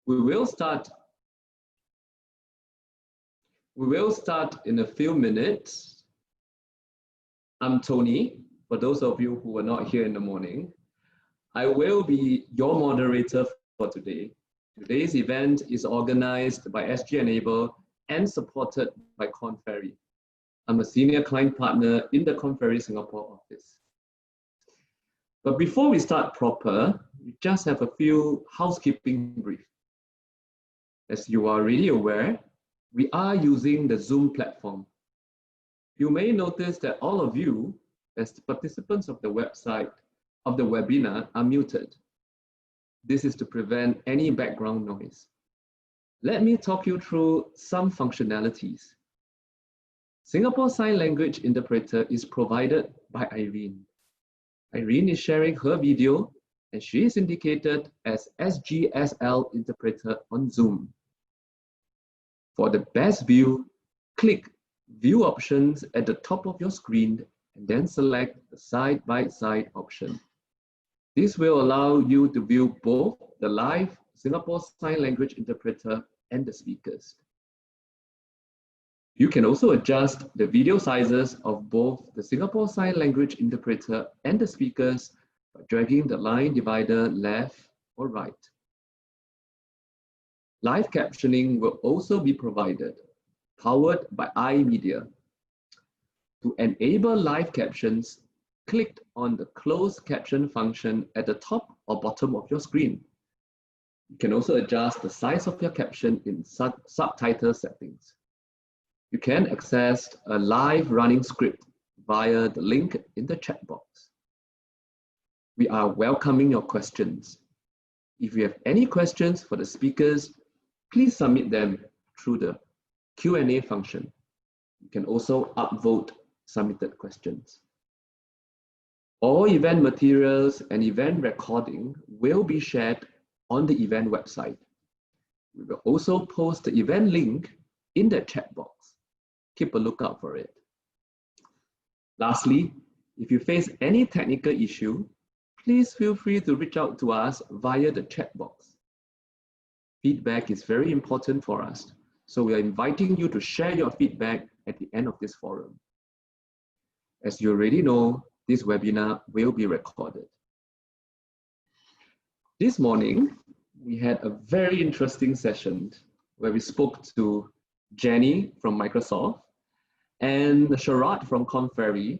We will start in a few minutes. I'm Tony, for those of you who were not here in the morning. I will be your moderator for today. Today's event is organized by SG Enable and supported by Korn Ferry. I'm a senior client partner in the Korn Ferry Singapore office. But before we start proper, we just have a few housekeeping briefs. As you are already aware, we are using the Zoom platform. You may notice that all of you, as the participants of the webinar, are muted. This is to prevent any background noise. Let me talk you through some functionalities. Singapore Sign Language Interpreter is provided by Irene. Irene is sharing her video and she is indicated as SGSL Interpreter on Zoom. For the best view, click View options at the top of your screen and then select the side-by-side option. This will allow you to view both the live Singapore Sign Language Interpreter and the speakers. You can also adjust the video sizes of both the Singapore Sign Language Interpreter and the speakers by dragging the line divider left or right. Live captioning will also be provided, powered by iMedia. To enable live captions, click on the closed caption function at the top or bottom of your screen. You can also adjust the size of your caption in subtitle settings. You can access a live running script via the link in the chat box. We are welcoming your questions. If you have any questions for the speakers, please submit them through the Q&A function. You can also upvote submitted questions. All event materials and event recording will be shared on the event website. We will also post the event link in the chat box. Keep a lookout for it. Lastly, if you face any technical issue, please feel free to reach out to us via the chat box. Feedback is very important for us, so we are inviting you to share your feedback at the end of this forum. As you already know, this webinar will be recorded. This morning, we had a very interesting session where we spoke to Jenny from Microsoft and Sharad from Korn Ferry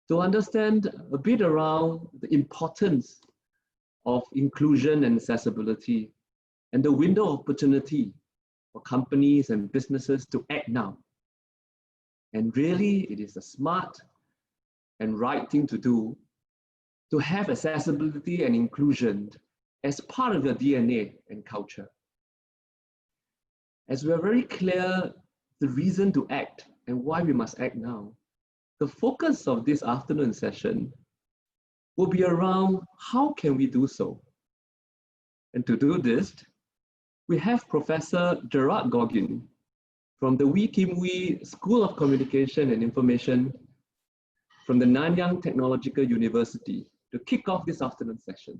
to understand a bit around the importance of inclusion and accessibility and the window of opportunity for companies and businesses to act now. And really, it is a smart and right thing to do to have accessibility and inclusion as part of your DNA and culture. As we are very clear the reason to act and why we must act now, the focus of this afternoon session will be around how can we do so. And to do this, we have Professor Gerard Goggin from the Wee Kim Wee School of Communication and Information from the Nanyang Technological University to kick off this afternoon session.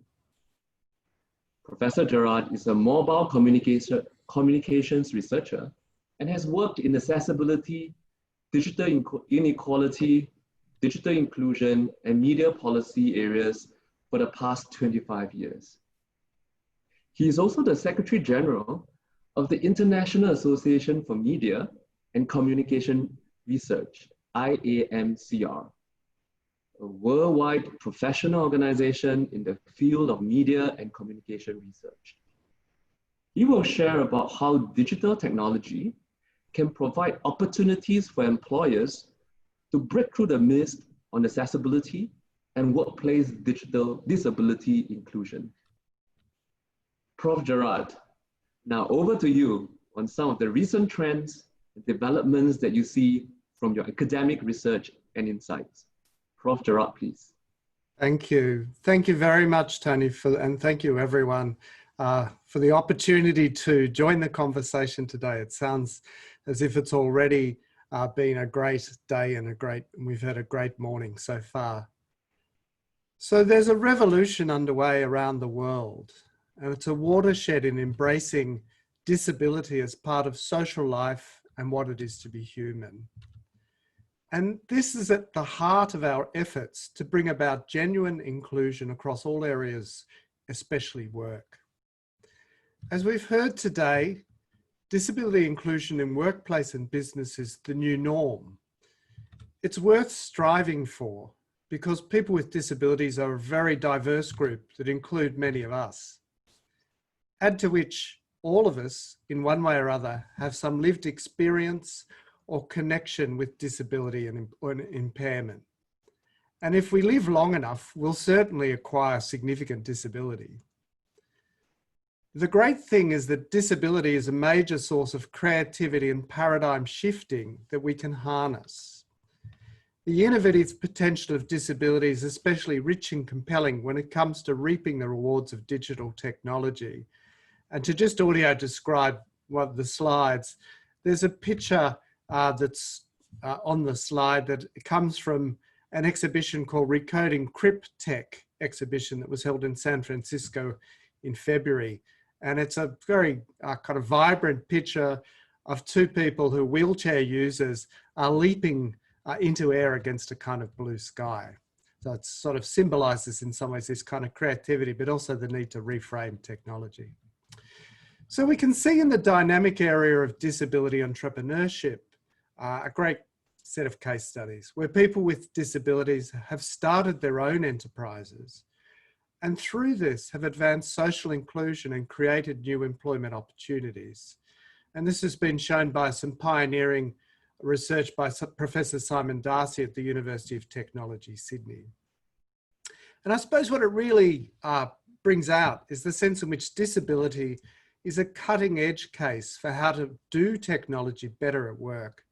Professor Gerard is a mobile communications researcher and has worked in accessibility, digital inequality, digital inclusion, and media policy areas for the past 25 years. He is also the Secretary General of the International Association for Media and Communication Research, IAMCR, a worldwide professional organization in the field of media and communication research. He will share about how digital technology can provide opportunities for employers to break through the mist on accessibility and workplace digital disability inclusion. Prof. Gerard, now over to you on some of the recent trends and developments that you see from your academic research and insights. Prof. Gerard, please. Thank you. Thank you very much, Tony, and thank you everyone for the opportunity to join the conversation today. It sounds as if it's already been a great day and we've had a great morning so far. So there's a revolution underway around the world, and it's a watershed in embracing disability as part of social life and what it is to be human. And this is at the heart of our efforts to bring about genuine inclusion across all areas, especially work. As we've heard today, disability inclusion in workplace and business is the new norm. It's worth striving for because people with disabilities are a very diverse group that include many of us. Add to which all of us, in one way or other, have some lived experience or connection with disability and impairment. And if we live long enough, we'll certainly acquire significant disability. The great thing is that disability is a major source of creativity and paradigm shifting that we can harness. The innovative potential of disability is especially rich and compelling when it comes to reaping the rewards of digital technology. And to just audio describe one of the slides, there's a picture that's on the slide that comes from an exhibition called Recoding Cryptech exhibition that was held in San Francisco in February. And it's a very kind of vibrant picture of two people who, wheelchair users, are leaping into air against a kind of blue sky. So it sort of symbolizes in some ways this kind of creativity, but also the need to reframe technology. So we can see in the dynamic area of disability entrepreneurship, a great set of case studies where people with disabilities have started their own enterprises and through this have advanced social inclusion and created new employment opportunities. And this has been shown by some pioneering research by Professor Simon Darcy at the University of Technology, Sydney. And I suppose what it really brings out is the sense in which disability is a cutting edge case for how to do technology better at work,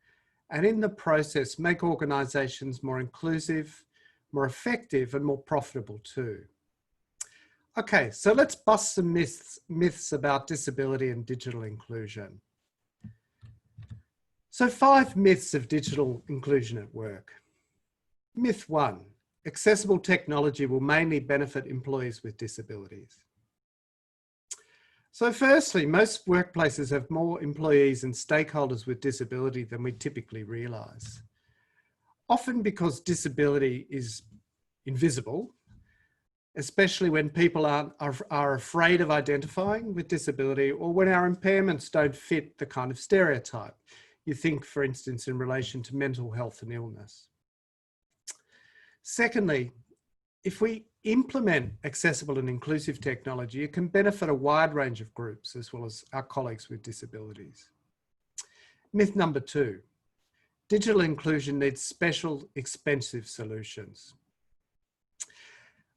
and in the process make organisations more inclusive, more effective and more profitable too. Okay, so let's bust some myths about disability and digital inclusion. So 5 myths of digital inclusion at work. Myth 1, accessible technology will mainly benefit employees with disabilities. So firstly, most workplaces have more employees and stakeholders with disability than we typically realise. Often because disability is invisible, especially when people are afraid of identifying with disability or when our impairments don't fit the kind of stereotype. You think, for instance, in relation to mental health and illness. Secondly, if we implement accessible and inclusive technology, it can benefit a wide range of groups as well as our colleagues with disabilities. Myth number 2, digital inclusion needs special, expensive solutions.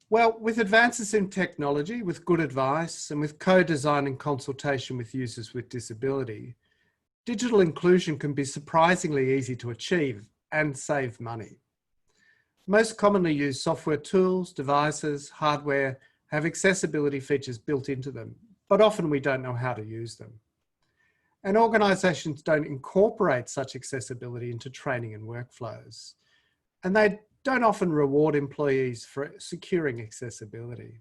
Well, with advances in technology, with good advice and with co-design and consultation with users with disability, digital inclusion can be surprisingly easy to achieve and save money. Most commonly used software tools, devices, hardware have accessibility features built into them, but often we don't know how to use them. And organisations don't incorporate such accessibility into training and workflows. And they don't often reward employees for securing accessibility.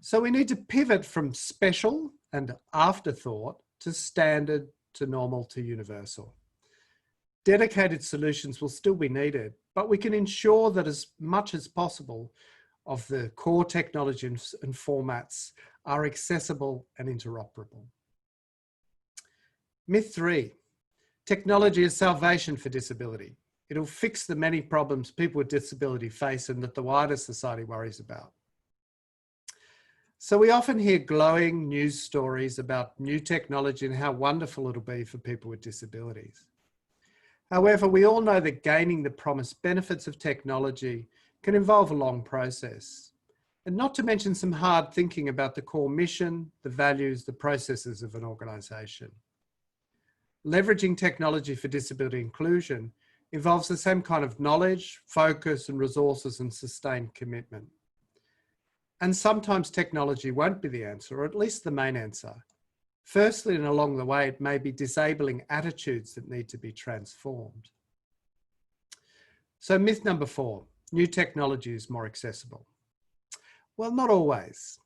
So we need to pivot from special and afterthought to standard, to normal, to universal. Dedicated solutions will still be needed, but we can ensure that as much as possible of the core technology and formats are accessible and interoperable. Myth 3, technology is salvation for disability. It'll fix the many problems people with disability face and that the wider society worries about. So we often hear glowing news stories about new technology and how wonderful it'll be for people with disabilities. However, we all know that gaining the promised benefits of technology can involve a long process, and not to mention some hard thinking about the core mission, the values, the processes of an organisation. Leveraging technology for disability inclusion involves the same kind of knowledge, focus and resources and sustained commitment. And sometimes technology won't be the answer, or at least the main answer. Firstly, and along the way, it may be disabling attitudes that need to be transformed. So myth number 4, new technology is more accessible. Well, not always.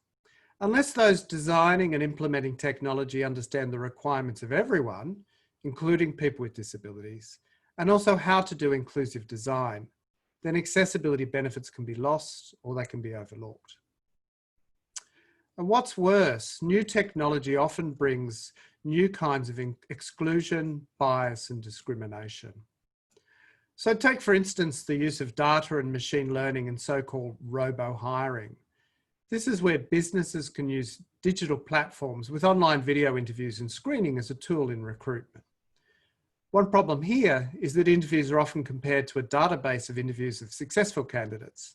Unless those designing and implementing technology understand the requirements of everyone, including people with disabilities, and also how to do inclusive design, then accessibility benefits can be lost or they can be overlooked. And what's worse, new technology often brings new kinds of exclusion, bias, and discrimination. So take, for instance, the use of data and machine learning in so-called robo-hiring. This is where businesses can use digital platforms with online video interviews and screening as a tool in recruitment. One problem here is that interviews are often compared to a database of interviews of successful candidates.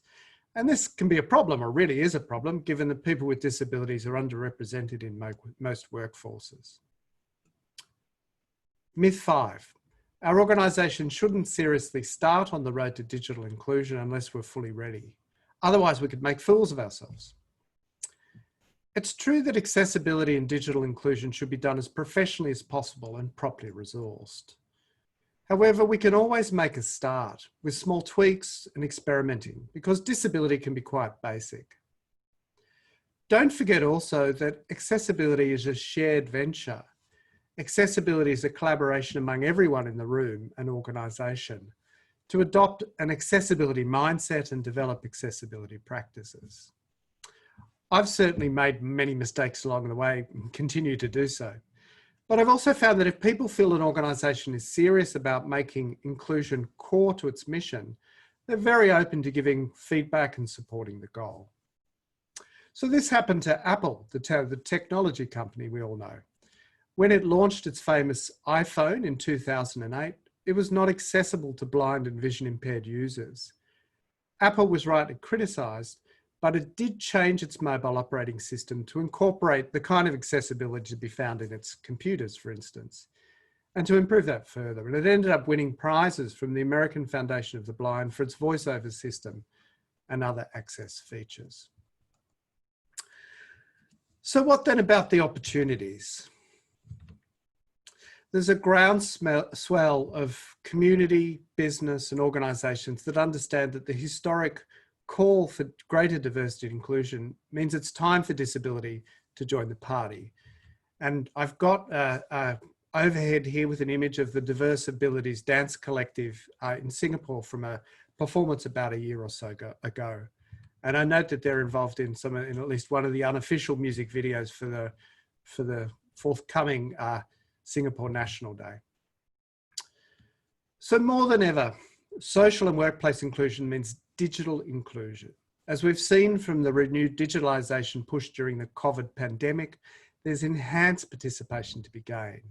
And this can be a problem, or really is a problem, given that people with disabilities are underrepresented in most workforces. Myth 5. Our organisation shouldn't seriously start on the road to digital inclusion unless we're fully ready. Otherwise, we could make fools of ourselves. It's true that accessibility and digital inclusion should be done as professionally as possible and properly resourced. However, we can always make a start with small tweaks and experimenting because disability can be quite basic. Don't forget also that accessibility is a shared venture. Accessibility is a collaboration among everyone in the room and organisation to adopt an accessibility mindset and develop accessibility practices. I've certainly made many mistakes along the way and continue to do so. But I've also found that if people feel an organisation is serious about making inclusion core to its mission, they're very open to giving feedback and supporting the goal. So this happened to Apple, the technology company we all know. When it launched its famous iPhone in 2008, it was not accessible to blind and vision impaired users. Apple was rightly criticised, but it did change its mobile operating system to incorporate the kind of accessibility to be found in its computers, for instance, and to improve that further. And it ended up winning prizes from the American Foundation of the Blind for its voiceover system and other access features. So what then about the opportunities? There's a groundswell of community, business, and organisations that understand that the historic call for greater diversity and inclusion means it's time for disability to join the party. And I've got a overhead here with an image of the Diverse Abilities Dance Collective in Singapore from a performance about a year or so ago. And I note that they're involved in at least one of the unofficial music videos for the forthcoming Singapore National Day. So more than ever, social and workplace inclusion means digital inclusion. As we've seen from the renewed digitalisation push during the COVID pandemic, there's enhanced participation to be gained.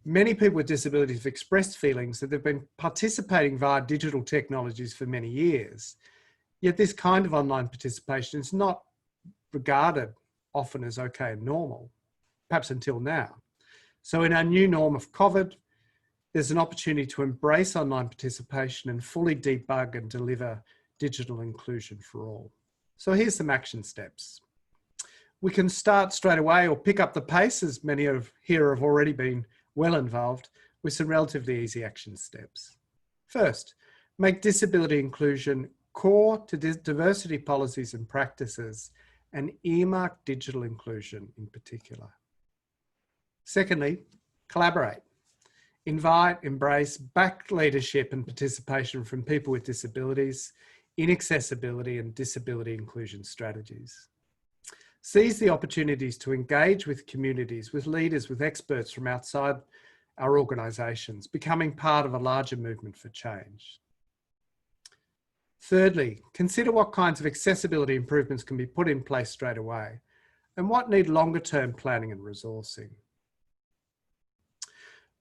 Many people with disabilities have expressed feelings that they've been participating via digital technologies for many years, yet this kind of online participation is not regarded often as okay and normal, perhaps until now. So in our new norm of COVID, there's an opportunity to embrace online participation and fully debug and deliver digital inclusion for all. So here's some action steps. We can start straight away or pick up the pace, as many of here have already been well involved, with some relatively easy action steps. First, make disability inclusion core to diversity policies and practices and earmark digital inclusion in particular. Secondly, collaborate. Invite, embrace, back leadership and participation from people with disabilities in accessibility and disability inclusion strategies. Seize the opportunities to engage with communities, with leaders, with experts from outside our organisations, becoming part of a larger movement for change. Thirdly, consider what kinds of accessibility improvements can be put in place straight away and what need longer term planning and resourcing.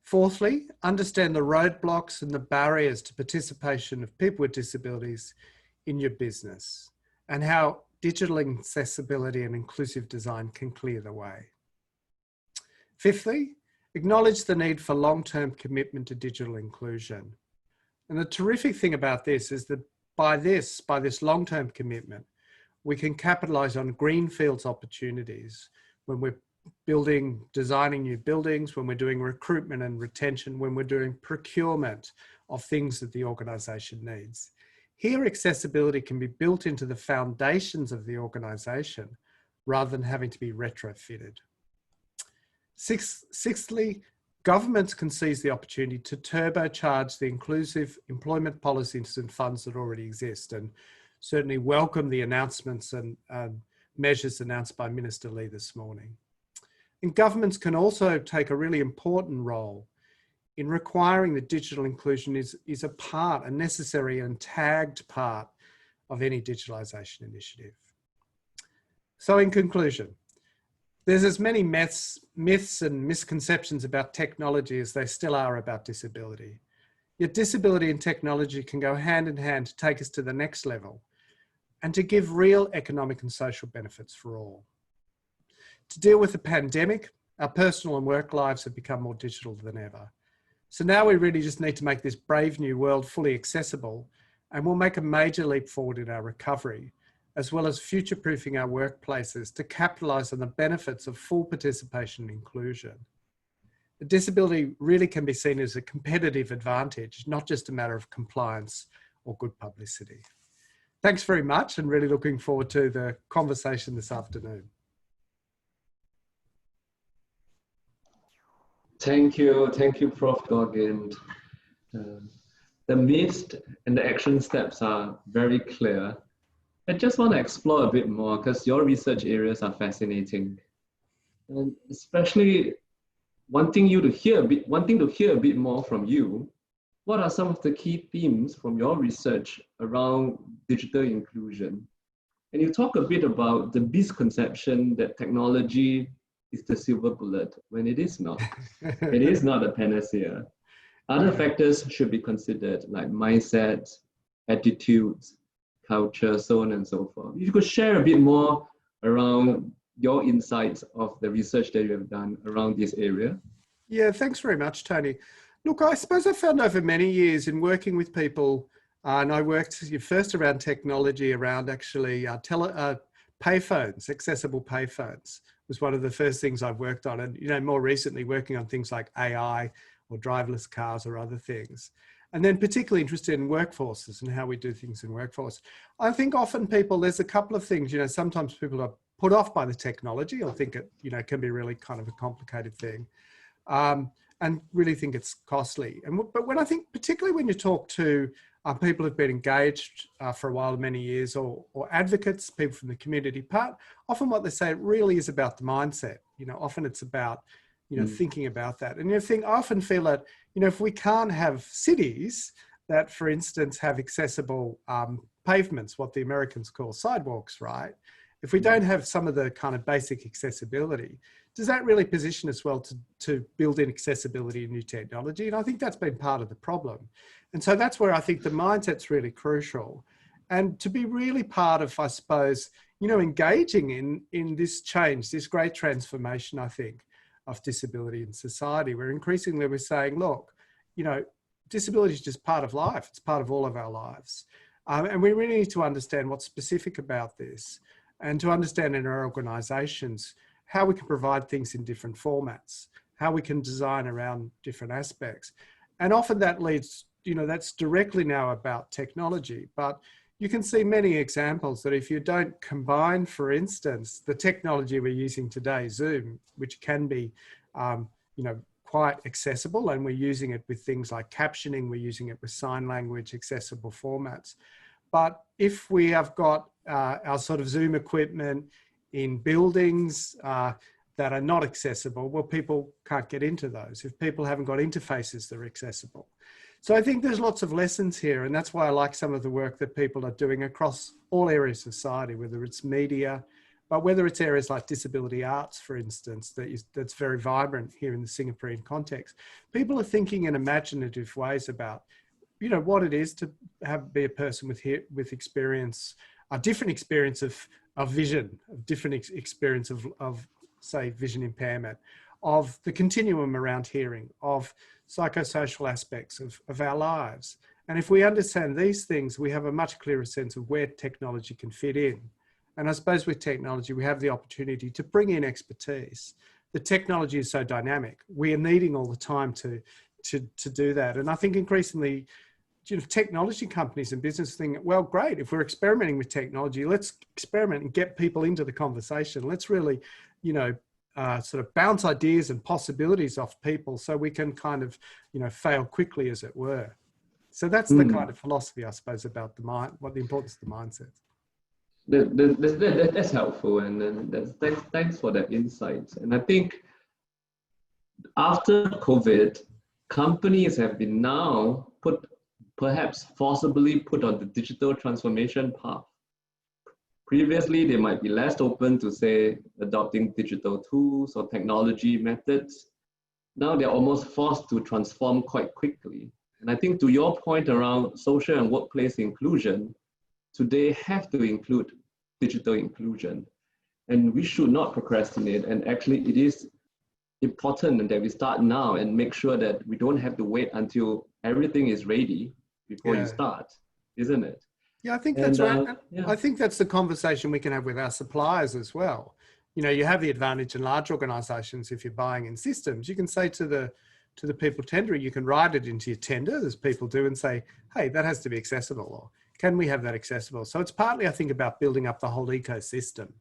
Fourthly, understand the roadblocks and the barriers to participation of people with disabilities in your business and how digital accessibility and inclusive design can clear the way. Fifthly, acknowledge the need for long-term commitment to digital inclusion. And the terrific thing about this is that by this long-term commitment, we can capitalise on greenfields opportunities when we're designing new buildings, when we're doing recruitment and retention, when we're doing procurement of things that the organisation needs. Here, accessibility can be built into the foundations of the organisation rather than having to be retrofitted. Sixthly, governments can seize the opportunity to turbocharge the inclusive employment policies and funds that already exist, and certainly welcome the announcements and measures announced by Minister Lee this morning. And governments can also take a really important role in requiring that digital inclusion is a necessary and tagged part of any digitalisation initiative. So in conclusion, there's as many myths and misconceptions about technology as there still are about disability. Yet disability and technology can go hand in hand to take us to the next level and to give real economic and social benefits for all. To deal with the pandemic, our personal and work lives have become more digital than ever. So now we really just need to make this brave new world fully accessible, and we'll make a major leap forward in our recovery, as well as future-proofing our workplaces to capitalise on the benefits of full participation and inclusion. The disability really can be seen as a competitive advantage, not just a matter of compliance or good publicity. Thanks very much, and really looking forward to the conversation this afternoon. Thank you, Prof. Goggin. The myths and the action steps are very clear. I just want to explore a bit more because your research areas are fascinating, and especially wanting to hear a bit more from you. What are some of the key themes from your research around digital inclusion? And you talk a bit about the misconception that technology is the silver bullet when it is not. It is not a panacea. Other factors should be considered, like mindset, attitudes, culture, so on and so forth. If you could share a bit more around your insights of the research that you have done around this area. Yeah, thanks very much, Tony. Look, I suppose I found over many years in working with people, and I worked first around technology, around actually payphones, accessible payphones was one of the first things I've worked on. And, more recently working on things like AI or driverless cars or other things. And then particularly interested in workforces and how we do things in workforce. I think often there's a couple of things, sometimes people are put off by the technology or think it, can be really kind of a complicated thing. And really think it's costly. But when I think, particularly when you talk to people who've been engaged for a while, many years, or advocates, people from the community part, often what they say, it really is about the mindset. Often it's about, thinking about that. And I often feel that, if we can't have cities that, for instance, have accessible pavements, what the Americans call sidewalks, right? If we don't have some of the kind of basic accessibility, does that really position us well to build in accessibility in new technology? And I think that's been part of the problem. And so that's where I think the mindset's really crucial. And to be really part of, I suppose, engaging in this change, this great transformation, I think, of disability in society, where increasingly we're saying, look, disability is just part of life. It's part of all of our lives. And we really need to understand what's specific about this, and to understand in our organisations how we can provide things in different formats, how we can design around different aspects. And often that leads, that's directly now about technology, but you can see many examples that if you don't combine, for instance, the technology we're using today, Zoom, which can be, quite accessible, and we're using it with things like captioning, we're using it with sign language, accessible formats. But if we have got our sort of Zoom equipment in buildings that are not accessible, well, people can't get into those. If people haven't got interfaces that are accessible. So I think there's lots of lessons here, and that's why I like some of the work that people are doing across all areas of society, whether it's media, but whether it's areas like disability arts, for instance, that's very vibrant here in the Singaporean context. People are thinking in imaginative ways about, what it is to be a person with experience, a different experience of vision, a different experience of say, vision impairment, of the continuum around hearing, of psychosocial aspects of our lives. And if we understand these things, we have a much clearer sense of where technology can fit in. And I suppose with technology, we have the opportunity to bring in expertise. The technology is so dynamic. We are needing all the time to do that. And I think increasingly, technology companies and business think, well, great, if we're experimenting with technology, let's experiment and get people into the conversation. Let's really, sort of bounce ideas and possibilities off people so we can kind of, fail quickly, as it were. So that's the kind of philosophy, I suppose, about the mind, what the importance of the mindset. That's helpful, and thanks for that insight. And I think after COVID, companies have been now perhaps forcibly put on the digital transformation path. Previously, they might be less open to, say, adopting digital tools or technology methods. Now they're almost forced to transform quite quickly. And I think to your point around social and workplace inclusion, today have to include digital inclusion. And we should not procrastinate. And actually, it is important that we start now and make sure that we don't have to wait until everything is ready before you start, isn't it? Yeah, I think that's right. I think that's the conversation we can have with our suppliers as well. You have the advantage in large organizations. If you're buying in systems, you can say to the people tendering, you can write it into your tender, as people do, and say, hey, that has to be accessible, or can we have that accessible? So it's partly, I think, about building up the whole ecosystem.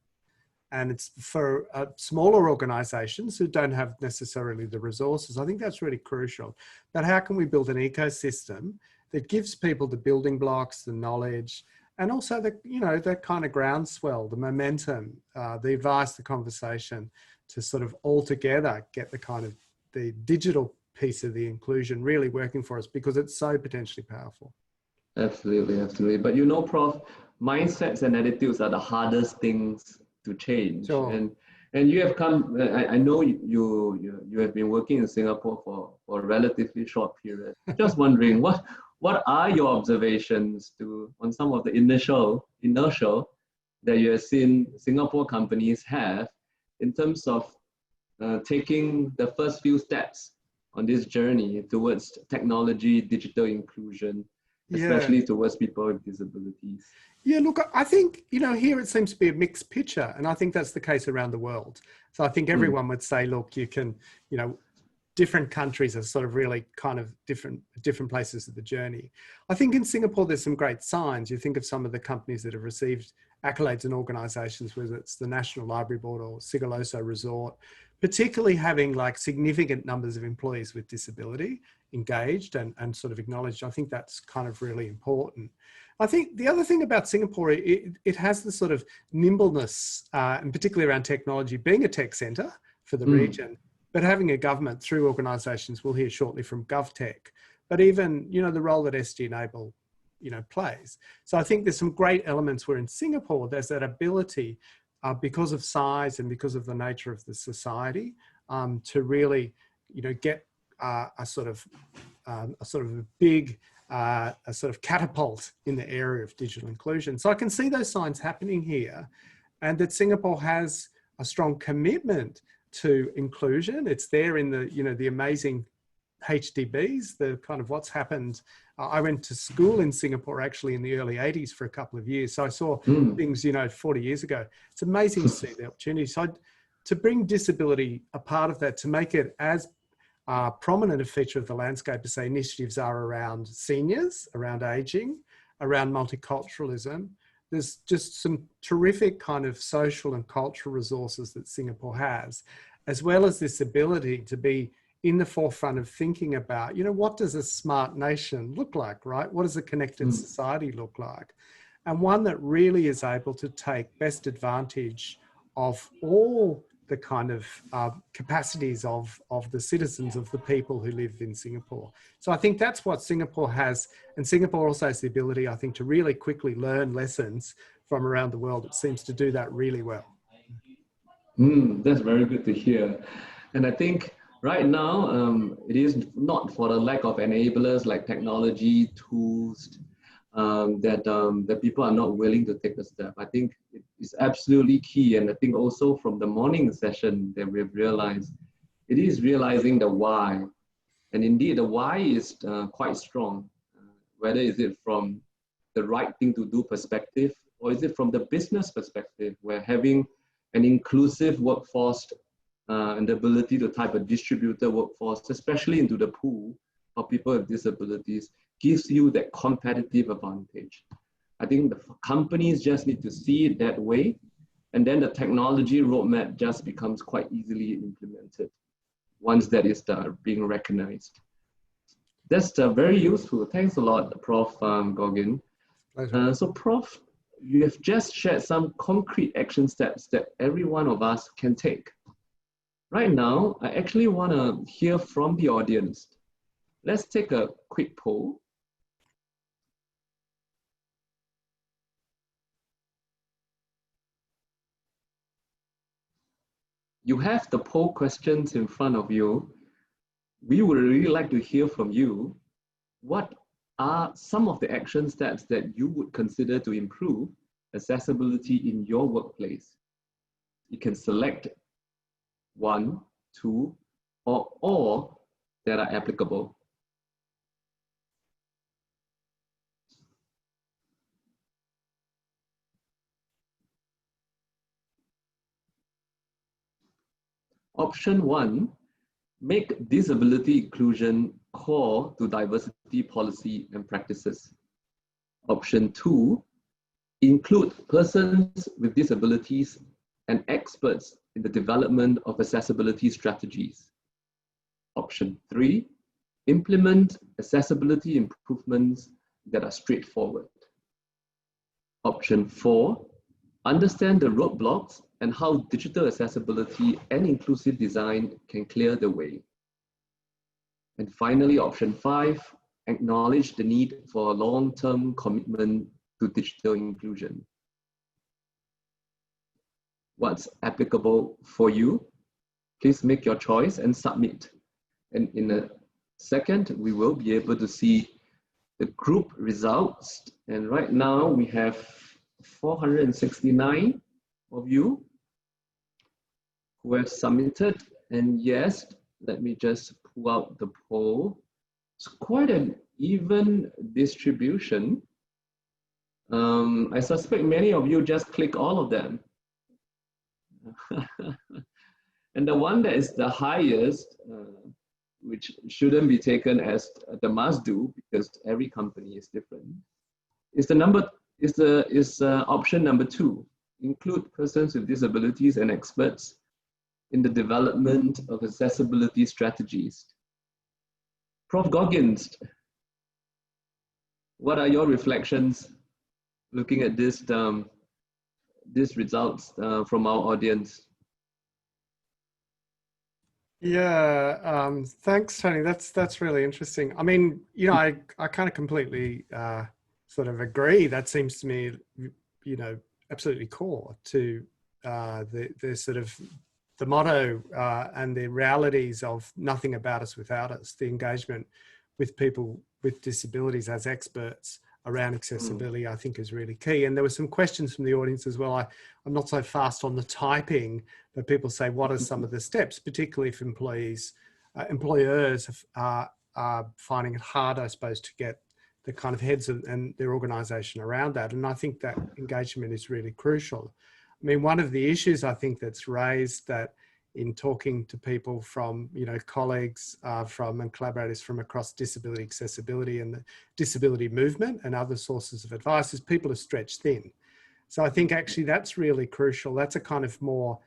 And it's for smaller organizations who don't have necessarily the resources. I think that's really crucial. But how can we build an ecosystem that gives people the building blocks, the knowledge, and also that kind of groundswell, the momentum, the advice, the conversation, to sort of all together get the kind of the digital piece of the inclusion really working for us, because it's so potentially powerful. Absolutely, absolutely. But Prof, mindsets and attitudes are the hardest things to change. Sure. And you have come, I know you have been working in Singapore for a relatively short period. Just wondering, what are your observations on some of the inertial that you have seen Singapore companies have in terms of taking the first few steps on this journey towards technology, digital inclusion, especially towards people with disabilities? Yeah, look, I think, here it seems to be a mixed picture, and I think that's the case around the world. So I think everyone would say, look, you can, different countries are sort of really kind of different places of the journey. I think in Singapore, there's some great signs. You think of some of the companies that have received accolades and organizations, whether it's the National Library Board or Sigaloso Resort, particularly having like significant numbers of employees with disability engaged and sort of acknowledged. I think that's kind of really important. I think the other thing about Singapore, it has the sort of nimbleness, and particularly around technology, being a tech center for the region, but having a government through organisations, we'll hear shortly from GovTech, but even, the role that SG Enable, plays. So I think there's some great elements where in Singapore, there's that ability, because of size and because of the nature of the society, to really, get a sort of big catapult in the area of digital inclusion. So I can see those signs happening here, and that Singapore has a strong commitment to inclusion. It's there in the amazing HDBs, the kind of what's happened. I went to school in Singapore actually in the early 80s for a couple of years. So I saw things, 40 years ago. It's amazing to see the opportunity. So to bring disability a part of that, to make it as prominent a feature of the landscape as, say, initiatives are around seniors, around aging, around multiculturalism. There's just some terrific kind of social and cultural resources that Singapore has, as well as this ability to be in the forefront of thinking about, what does a smart nation look like, right? What does a connected society look like? And one that really is able to take best advantage of all the kind of capacities of the citizens, of the people who live in Singapore. So I think that's what Singapore has. And Singapore also has the ability, I think, to really quickly learn lessons from around the world. It seems to do that really well. That's very good to hear. And I think right now, it is not for the lack of enablers like technology, tools, that people are not willing to take the step. I think it is absolutely key. And I think also from the morning session that we've realized, it is realizing the why. And indeed, the why is quite strong. Whether is it from the right thing to do perspective, or is it from the business perspective, where having an inclusive workforce and the ability to type a distributed workforce, especially into the pool of people with disabilities, gives you that competitive advantage. I think the companies just need to see it that way, and then the technology roadmap just becomes quite easily implemented once that is being recognized. That's very useful. Thanks a lot, Prof. Goggin. So Prof, you have just shared some concrete action steps that every one of us can take. Right now, I actually want to hear from the audience. Let's take a quick poll. You have the poll questions in front of you. We would really like to hear from you. What are some of the action steps that you would consider to improve accessibility in your workplace? You can select one, two, or all that are applicable. Option one, make disability inclusion core to diversity policy and practices. Option two, include persons with disabilities and experts in the development of accessibility strategies. Option three, implement accessibility improvements that are straightforward. Option four, understand the roadblocks and how digital accessibility and inclusive design can clear the way. And finally, option five, acknowledge the need for a long-term commitment to digital inclusion. What's applicable for you? Please make your choice and submit. And in a second, we will be able to see the group results. And right now we have 469 of you who have submitted. And yes, let me just pull out the poll. It's quite an even distribution. I suspect many of you just click all of them. And the one that is the highest, which shouldn't be taken as the must do because every company is different, is option number two, include persons with disabilities and experts in the development of accessibility strategies. Prof. Goggins, what are your reflections looking at this results from our audience? Yeah, thanks, Tony. That's really interesting. I mean, you know, I kind of completely sort of agree. That seems to me, you know, absolutely core to the sort of the motto and the realities of nothing about us without us. The engagement with people with disabilities as experts around accessibility, I think, is really key. And there were some questions from the audience as well. I'm not so fast on the typing, but people say, what are some of the steps, particularly if employers are finding it hard, I suppose, to get the kind of heads and their organisation around that. And I think that engagement is really crucial. I mean, one of the issues I think that's raised that in talking to people from, you know, colleagues and collaborators from across disability accessibility and the disability movement and other sources of advice is people are stretched thin. So I think actually that's really crucial. That's a kind of more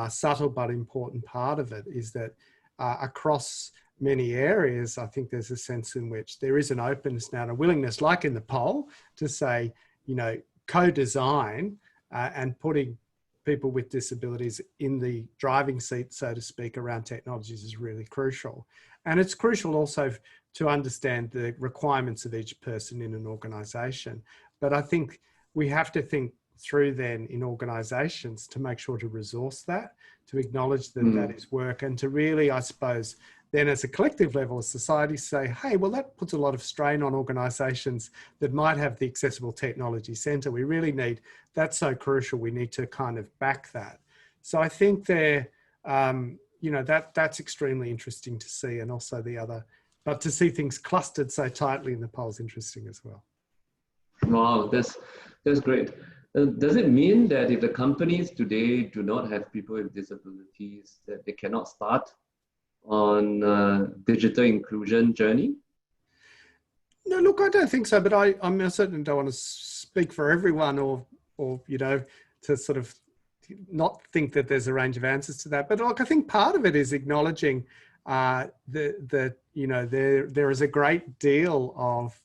subtle but important part of it, is that across many areas, I think there's a sense in which there is an openness now and a willingness, like in the poll, to say, you know, co-design and putting people with disabilities in the driving seat, so to speak, around technologies is really crucial. And it's crucial also to understand the requirements of each person in an organisation. But I think we have to think through then in organisations to make sure to resource that, to acknowledge that that is work, and to really, I suppose, then as a collective level of society say, hey, well, that puts a lot of strain on organisations that might have the accessible technology centre. We really need, that's so crucial, we need to kind of back that. So I think there, you know, that's extremely interesting to see, and also the other, but to see things clustered so tightly in the poll is interesting as well. Wow, that's great. Does it mean that if the companies today do not have people with disabilities, that they cannot start on digital inclusion journey? No, look, I don't think so, but I certainly don't want to speak for everyone or, you know, to sort of not think that there's a range of answers to that. But look, I think part of it is acknowledging that, you know, there is a great deal of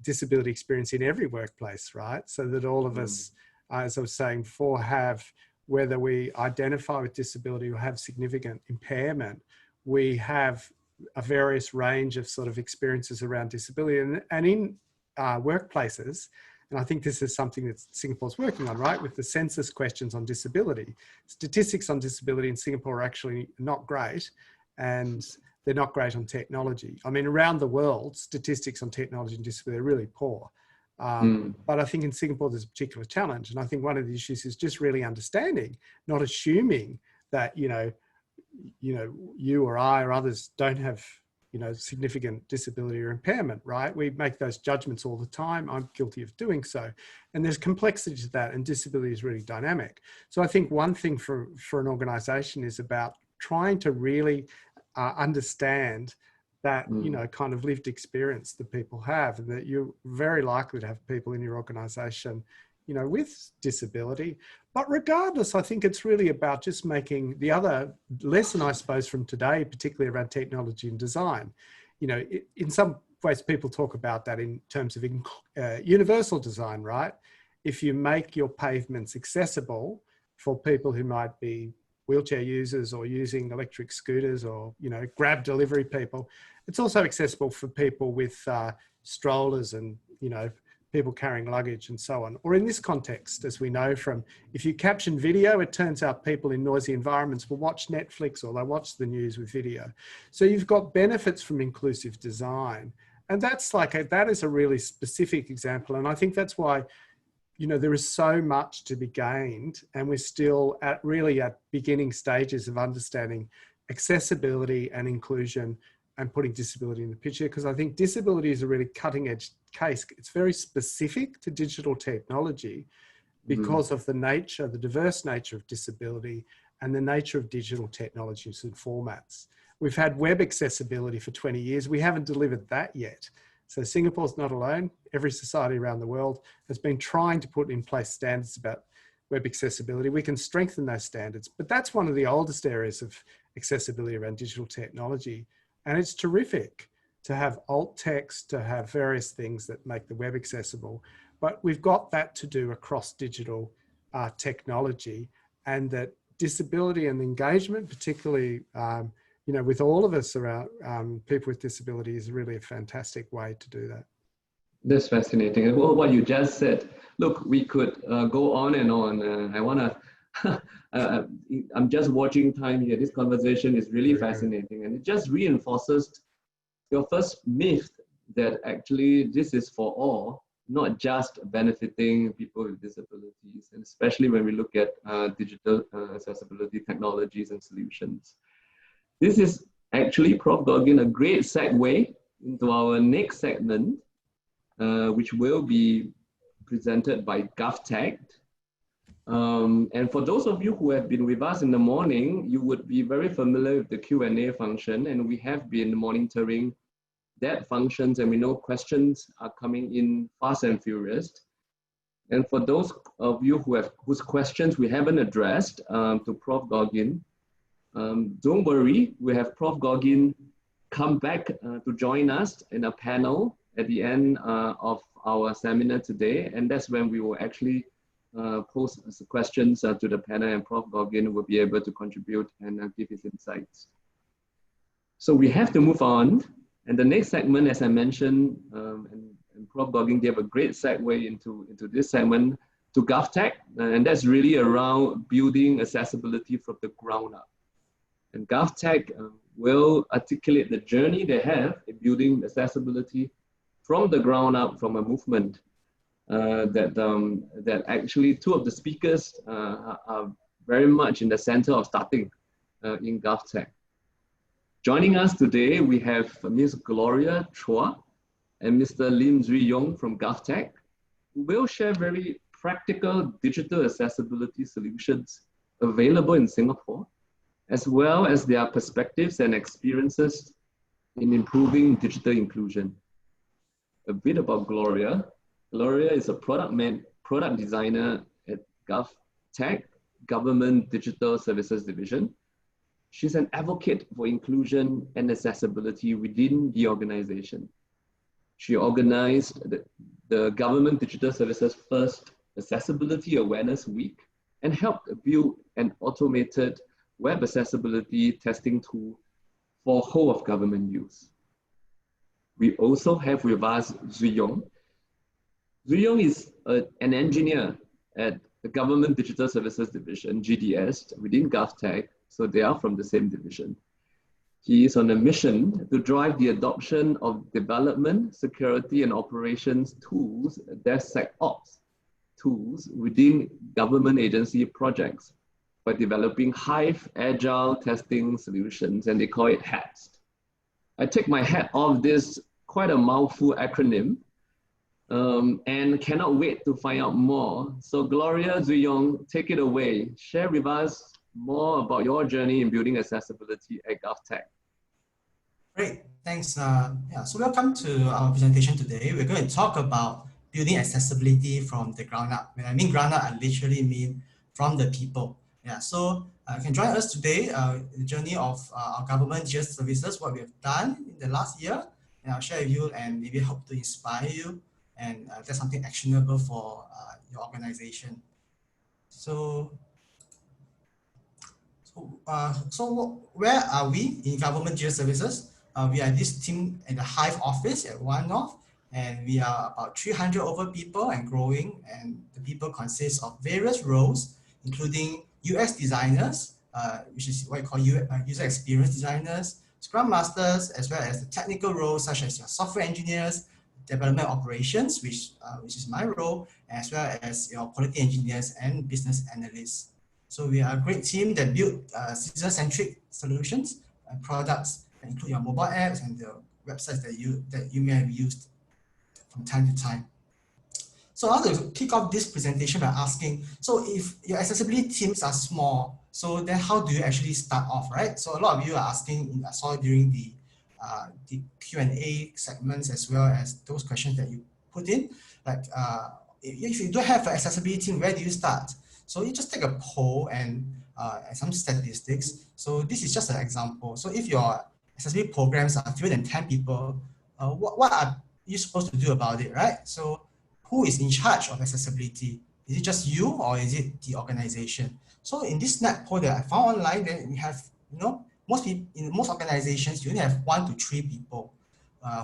disability experience in every workplace, right? So that all of us, as I was saying before, have, whether we identify with disability or have significant impairment, we have a various range of sort of experiences around disability and in workplaces. And I think this is something that Singapore's working on, right? With the census questions on disability. Statistics on disability in Singapore are actually not great, and they're not great on technology. I mean, around the world, statistics on technology and disability are really poor. But I think in Singapore, there's a particular challenge. And I think one of the issues is just really understanding, not assuming that, you or I or others don't have, significant disability or impairment, right? We make those judgments all the time. I'm guilty of doing so. And there's complexity to that, and disability is really dynamic. So I think one thing for an organization is about trying to really understand that, kind of lived experience that people have, and that you're very likely to have people in your organization, with disability. But regardless, I think it's really about just making the other lesson, I suppose, from today, particularly around technology and design. In some ways, people talk about that in terms of universal design, right? If you make your pavements accessible for people who might be wheelchair users or using electric scooters or, Grab delivery people, it's also accessible for people with strollers and, people carrying luggage and so on. Or in this context, as we know from, if you caption video, it turns out people in noisy environments will watch Netflix or they watch the news with video. So you've got benefits from inclusive design. And that's that is a really specific example. And I think that's why, there is so much to be gained, and we're still at beginning stages of understanding accessibility and inclusion and putting disability in the picture, because I think disability is a really cutting edge case. It's very specific to digital technology because of the diverse nature of disability and the nature of digital technologies and formats. We've had web accessibility for 20 years. We haven't delivered that yet. So Singapore's not alone. Every society around the world has been trying to put in place standards about web accessibility. We can strengthen those standards, but that's one of the oldest areas of accessibility around digital technology. And it's terrific to have alt text, to have various things that make the web accessible. But we've got that to do across digital technology, and that disability and engagement, particularly, with all of us around people with disability, is really a fantastic way to do that. That's fascinating. And what you just said, look, we could go on and on. I want to, I'm just watching time here. This conversation is really fascinating, and it just reinforces your first myth that actually this is for all, not just benefiting people with disabilities, and especially when we look at digital accessibility technologies and solutions. This is actually, Prof. Goggin, a great segue into our next segment, which will be presented by GovTech. And for those of you who have been with us in the morning, you would be very familiar with the Q&A function, and we have been monitoring that functions, and we know questions are coming in fast and furious. And for those of you whose questions we haven't addressed to Prof. Goggin, don't worry, we have Prof. Goggin come back to join us in a panel at the end of our seminar today, and that's when we will actually pose questions to the panel, and Prof. Goggin will be able to contribute and give his insights. So we have to move on, and the next segment, as I mentioned, and Prof. Goggin gave a great segue into this segment, to GovTech, and that's really around building accessibility from the ground up. And GovTech will articulate the journey they have in building accessibility from the ground up, from a movement that actually two of the speakers are very much in the center of starting in GovTech. Joining us today, we have Ms. Gloria Chua and Mr. Lim Zui Yong from GovTech, who will share very practical digital accessibility solutions available in Singapore, as well as their perspectives and experiences in improving digital inclusion. a bit about Gloria. Gloria is a product designer at GovTech, Government Digital Services Division. She's an advocate for inclusion and accessibility within the organization. She organized the Government Digital Services first Accessibility Awareness Week and helped build an automated web accessibility testing tool for whole of government use. We also have with us Zuyong. Zuyong is an engineer at the Government Digital Services Division, GDS, within GovTech, so they are from the same division. He is on a mission to drive the adoption of development, security, and operations tools, DevSecOps tools within government agency projects by developing Hive agile testing solutions, and they call it HATS. I take my hat off this quite a mouthful acronym and cannot wait to find out more. So Gloria, Zuyong, take it away. Share with us more about your journey in building accessibility at GovTech. Great, thanks. So welcome to our presentation today. We're going to talk about building accessibility from the ground up. When I mean ground up, I literally mean from the people. So you can join us today in the journey of our government digital services, what we have done in the last year, and I'll share with you and maybe hope to inspire you and that's something actionable for your organization. So where are we in government digital services? We are this team at the Hive office at One North, and we are about 300 over people and growing, and the people consist of various roles, including UX designers, which is what you call user experience designers, Scrum Masters, as well as the technical roles such as your software engineers, development operations, which is my role, as well as your quality engineers and business analysts. So we are a great team that build citizen-centric solutions and products that include your mobile apps and the websites that you may have used from time to time. So I want to kick off this presentation by asking, so if your accessibility teams are small, so then how do you actually start off, right? So a lot of you are asking, I saw during the Q&A segments as well as those questions that you put in, like if you don't have an accessibility team, where do you start? So you just take a poll and some statistics. So this is just an example. So if your accessibility programs are fewer than 10 people, what are you supposed to do about it, right? So who is in charge of accessibility? Is it just you or is it the organization? So in this snap poll that I found online, then we have, most people, in most organizations, you only have 1 to 3 people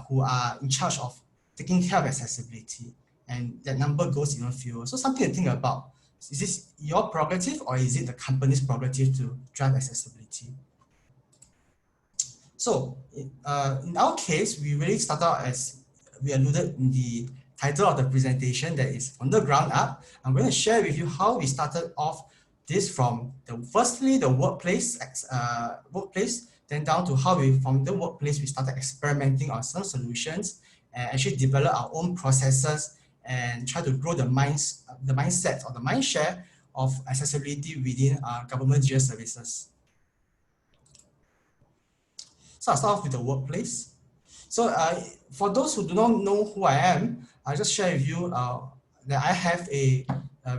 who are in charge of taking care of accessibility. And that number goes even fewer. So something to think about. Is this your prerogative or is it the company's prerogative to drive accessibility? So in our case, we really start out as we alluded in the title of the presentation, that is from the ground up. I'm going to share with you how we started off this from firstly the workplace, then down to how from the workplace we started experimenting on some solutions and actually develop our own processes and try to grow the mindset or the mind share of accessibility within government digital services. So I'll start off with the workplace. So for those who do not know who I am, I'll just share with you that I have a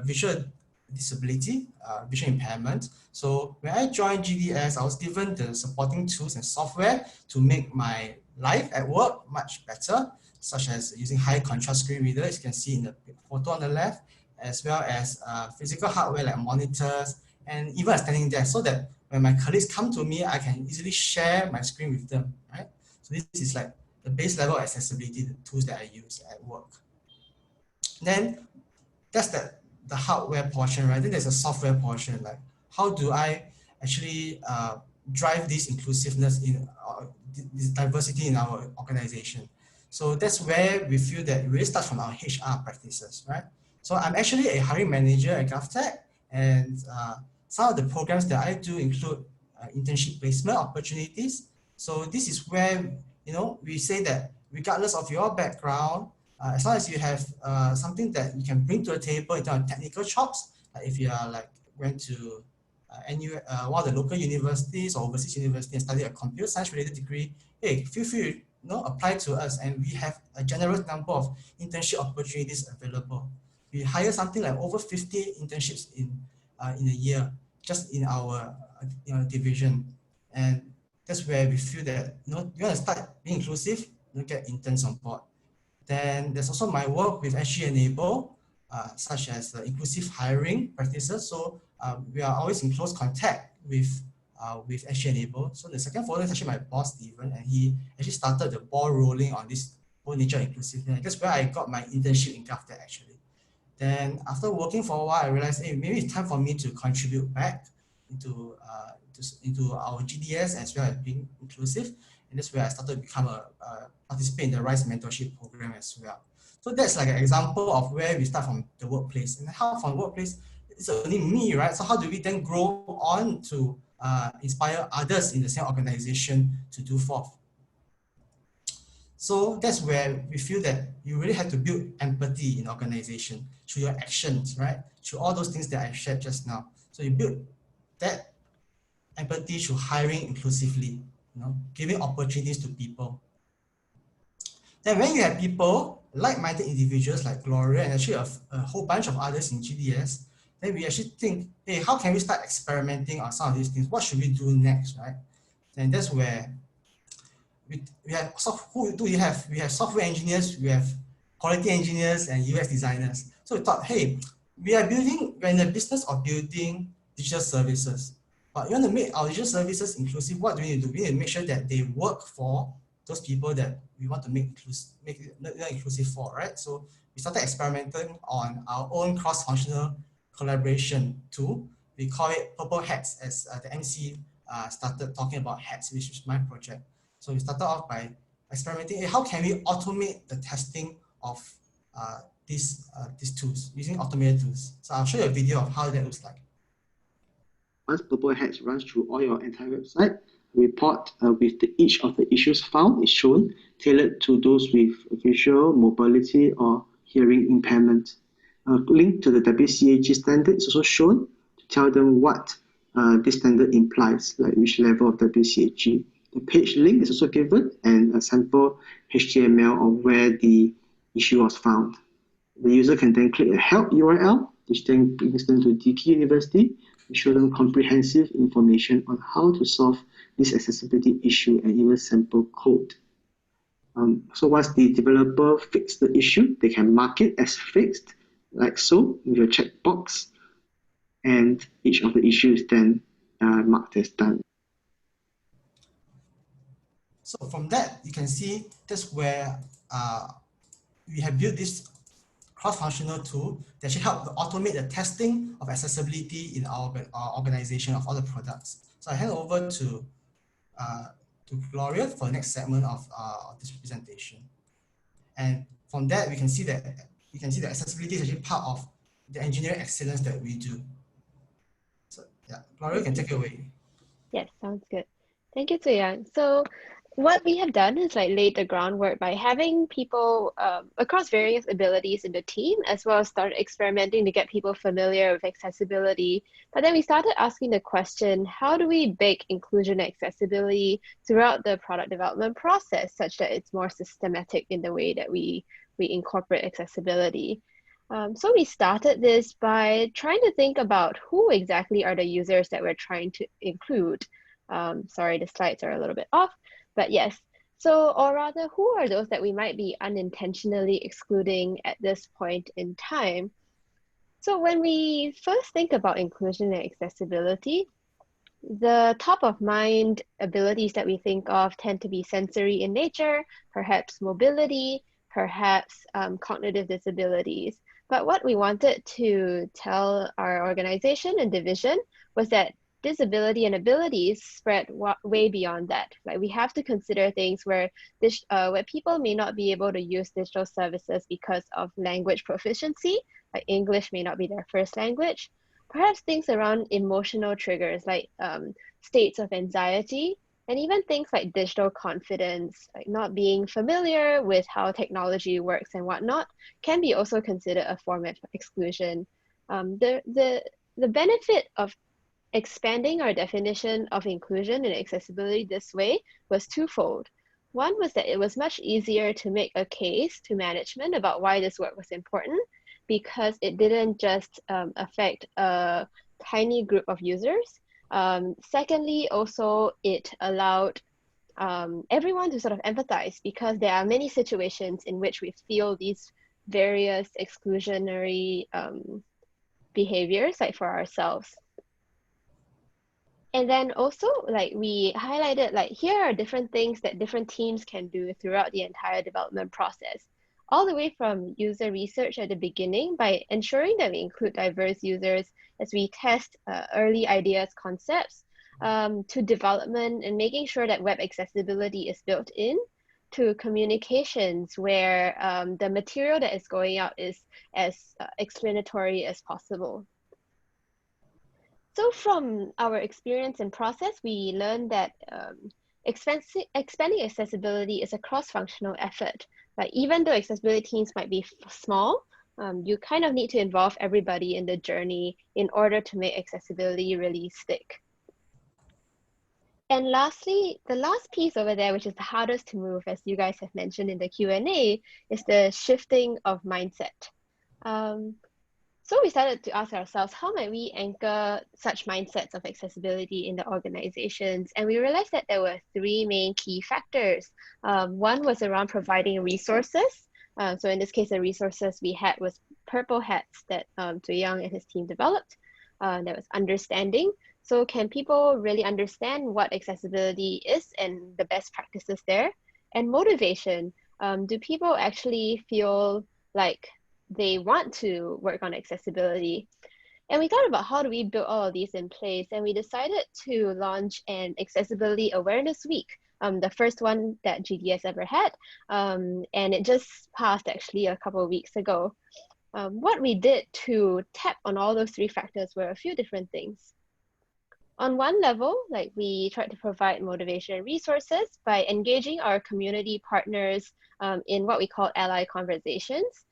visual disability, visual impairment. So when I joined GDS, I was given the supporting tools and software to make my life at work much better, such as using high contrast screen reader, as you can see in the photo on the left, as well as physical hardware like monitors and even a standing desk, so that when my colleagues come to me, I can easily share my screen with them, right? So this is like the base level accessibility, the tools that I use at work. Then that's the hardware portion, right? Then there's a software portion, like how do I actually drive this inclusiveness in this diversity in our organization? So that's where we feel that it really starts from our HR practices, right? So I'm actually a hiring manager at GovTech, and some of the programs that I do include internship placement opportunities. So this is where, we say that regardless of your background, as long as you have something that you can bring to the table in terms of technical chops, if you are like went to one of the local universities or overseas university and study a computer science related degree, hey, feel free apply to us, and we have a generous number of internship opportunities available. We hire something like over 50 internships in a year, just in our division, and that's where we feel that you want to start being inclusive, get interns on board. Then there's also my work with SG Enable, such as the inclusive hiring practices. So we are always in close contact with SG Enable. So the second folder is actually my boss, Steven, and he actually started the ball rolling on this whole nature of inclusiveness. That's where I got my internship in GovTech actually. Then after working for a while, I realized, hey, maybe it's time for me to contribute back into our GDS as well as being inclusive. And that's where I started to become a participate in the RISE mentorship program as well. So that's like an example of where we start from the workplace, and how from the workplace, it's only me, right? So how do we then grow on to inspire others in the same organization to do forth? So that's where we feel that you really have to build empathy in organization through your actions, right? Through all those things that I shared just now. So you build that empathy through hiring inclusively, giving opportunities to people. Then when you have people, like-minded individuals like Gloria and actually a whole bunch of others in GDS, then we actually think, hey, how can we start experimenting on some of these things? What should we do next, right? And that's where we have, so who do we have? We have software engineers, we have quality engineers and UX designers. So we thought, hey, we're in the business of building digital services, but we want to make our digital services inclusive. What do we need to do? We need to make sure that they work for those people that we want to make it inclusive for, right? So we started experimenting on our own cross-functional collaboration tool. We call it Purple Hats, as the MC started talking about hats, which is my project. So we started off by experimenting, how can we automate the testing of these tools using automated tools. So I'll show you a video of how that looks like. Once Purple Hats runs through all your entire website, a report with each of the issues found is shown, tailored to those with visual, mobility, or hearing impairment. A link to the WCAG standard is also shown to tell them what this standard implies, like which level of WCAG. The page link is also given and a sample HTML of where the issue was found. The user can then click a help URL, which then brings them to DT University and show them comprehensive information on how to solve this accessibility issue and even sample code. So once the developer fixes the issue, they can mark it as fixed, like so, with your checkbox, and each of the issues then marked as done. So from that, you can see that's where we have built this cross-functional tool that should help to automate the testing of accessibility in our organization of all the products. So I hand over to Gloria for the next segment of this presentation. And from that, we can see that accessibility is actually part of the engineering excellence that we do. So yeah, Gloria, you can take it away. Yes, sounds good. Thank you, Zuyang. So what we have done is laid the groundwork by having people across various abilities in the team, as well as started experimenting to get people familiar with accessibility. But then we started asking the question, how do we bake inclusion and accessibility throughout the product development process such that it's more systematic in the way that we incorporate accessibility? So we started this by trying to think about who exactly are the users that we're trying to include. Sorry, the slides are a little bit off. But yes, so, or rather, who are those that we might be unintentionally excluding at this point in time? So when we first think about inclusion and accessibility, the top of mind abilities that we think of tend to be sensory in nature, perhaps mobility, perhaps cognitive disabilities. But what we wanted to tell our organization and division was that disability and abilities spread way beyond that. We have to consider things where people may not be able to use digital services because of language proficiency, like English may not be their first language. Perhaps things around emotional triggers like states of anxiety, and even things like digital confidence, like not being familiar with how technology works and whatnot, can be also considered a form of exclusion. The benefit of expanding our definition of inclusion and accessibility this way was twofold. One was that it was much easier to make a case to management about why this work was important, because it didn't just affect a tiny group of users. Secondly, also it allowed everyone to sort of empathize, because there are many situations in which we feel these various exclusionary behaviors like for ourselves. And then also, like, we highlighted, like, here are different things that different teams can do throughout the entire development process, all the way from user research at the beginning by ensuring that we include diverse users as we test early ideas, concepts, to development and making sure that web accessibility is built in, to communications where the material that is going out is as explanatory as possible. So from our experience and process, we learned that expanding accessibility is a cross-functional effort. Like, even though accessibility teams might be small, you kind of need to involve everybody in the journey in order to make accessibility really stick. And lastly, the last piece over there, which is the hardest to move, as you guys have mentioned in the Q&A, is the shifting of mindset. So we started to ask ourselves, how might we anchor such mindsets of accessibility in the organizations? And we realized that there were three main key factors. One was around providing resources. So in this case, the resources we had was purple hats that Zui Yang and his team developed. There was understanding. So can people really understand what accessibility is and the best practices there? And motivation. Do people actually feel like they want to work on accessibility? And we thought about how do we build all of these in place, and we decided to launch an Accessibility Awareness Week, the first one that GDS ever had, and it just passed actually a couple of weeks ago. What we did to tap on all those three factors were a few different things. On one level, like, we tried to provide motivation and resources by engaging our community partners in what we call ally conversations.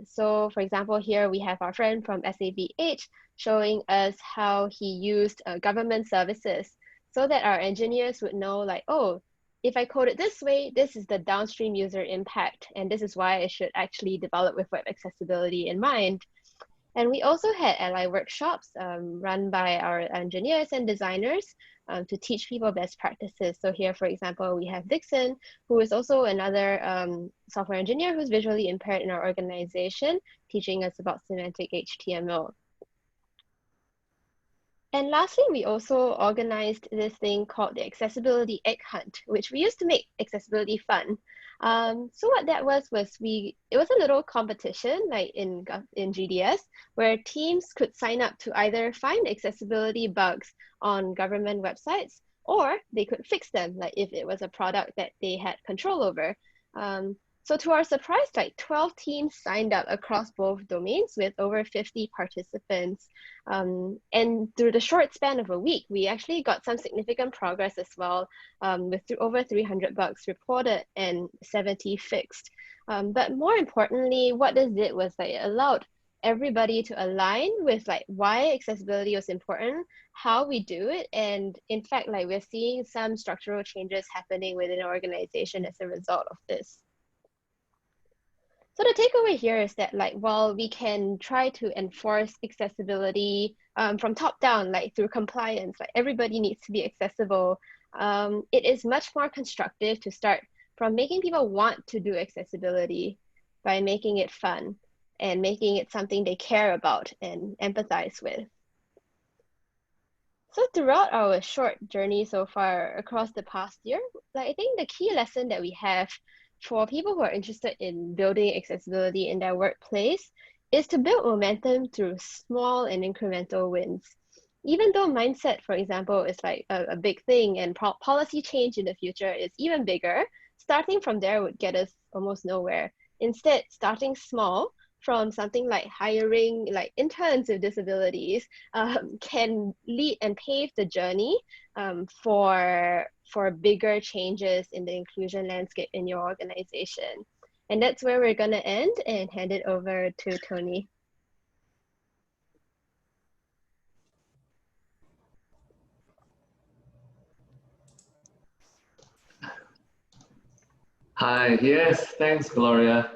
So for example, here we have our friend from SABH showing us how he used government services so that our engineers would know, like, oh, if I code it this way, this is the downstream user impact, and this is why I should actually develop with web accessibility in mind. And we also had ally workshops run by our engineers and designers to teach people best practices. So here, for example, we have Dixon, who is also another software engineer who's visually impaired in our organization, teaching us about semantic HTML. And lastly, we also organized this thing called the Accessibility Egg Hunt, which we used to make accessibility fun. So what that was it was a little competition, like in GDS, where teams could sign up to either find accessibility bugs on government websites, or they could fix them, like if it was a product that they had control over. So to our surprise, like 12 teams signed up across both domains with over 50 participants. And through the short span of a week, we actually got some significant progress as well, with over 300 bugs reported and 70 fixed. But more importantly, what this did was that it allowed everybody to align with, like, why accessibility was important, how we do it, and in fact, like, we're seeing some structural changes happening within our organization as a result of this. So the takeaway here is that, like, while we can try to enforce accessibility from top down, like through compliance, like everybody needs to be accessible, it is much more constructive to start from making people want to do accessibility by making it fun and making it something they care about and empathize with. So throughout our short journey so far across the past year, like, I think the key lesson that we have for people who are interested in building accessibility in their workplace is to build momentum through small and incremental wins. Even though mindset, for example, is like a big thing, and policy change in the future is even bigger, starting from there would get us almost nowhere. Instead, starting small from something like hiring like interns with disabilities can lead and pave the journey for bigger changes in the inclusion landscape in your organization. And that's where we're going to end and hand it over to Tony. Hi, yes, thanks, Gloria.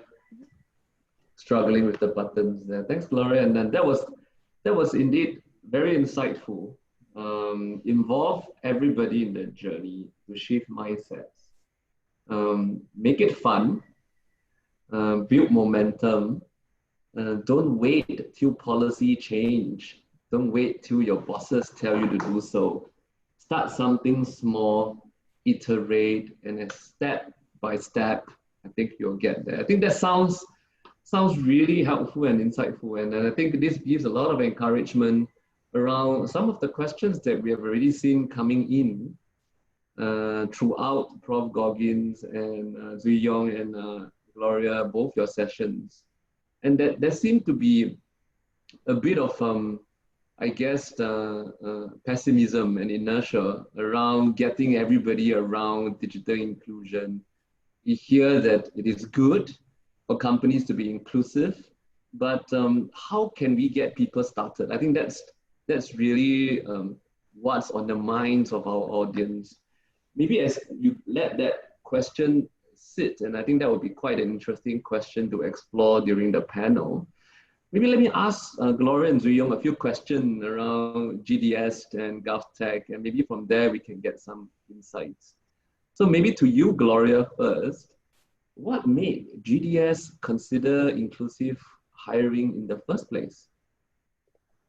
Struggling with the buttons there. Thanks, Gloria. And then that was indeed very insightful. Involve everybody in the journey to shift mindsets. Make it fun. Build momentum. Don't wait till policy change. Don't wait till your bosses tell you to do so. Start something small, iterate, and then step by step, I think you'll get there. I think that sounds really helpful and insightful. And I think this gives a lot of encouragement around some of the questions that we have already seen coming in throughout Prof. Goggins and Zui Yong and Gloria, both your sessions. And that there seemed to be a bit of, I guess, pessimism and inertia around getting everybody around digital inclusion. We hear that it is good for companies to be inclusive, but how can we get people started? I think that's really what's on the minds of our audience. Maybe as you let that question sit, and I think that would be quite an interesting question to explore during the panel. Maybe let me ask Gloria and Zui Yong a few questions around GDS and GovTech, and maybe from there we can get some insights. So maybe to you, Gloria, first, what made GDS consider inclusive hiring in the first place?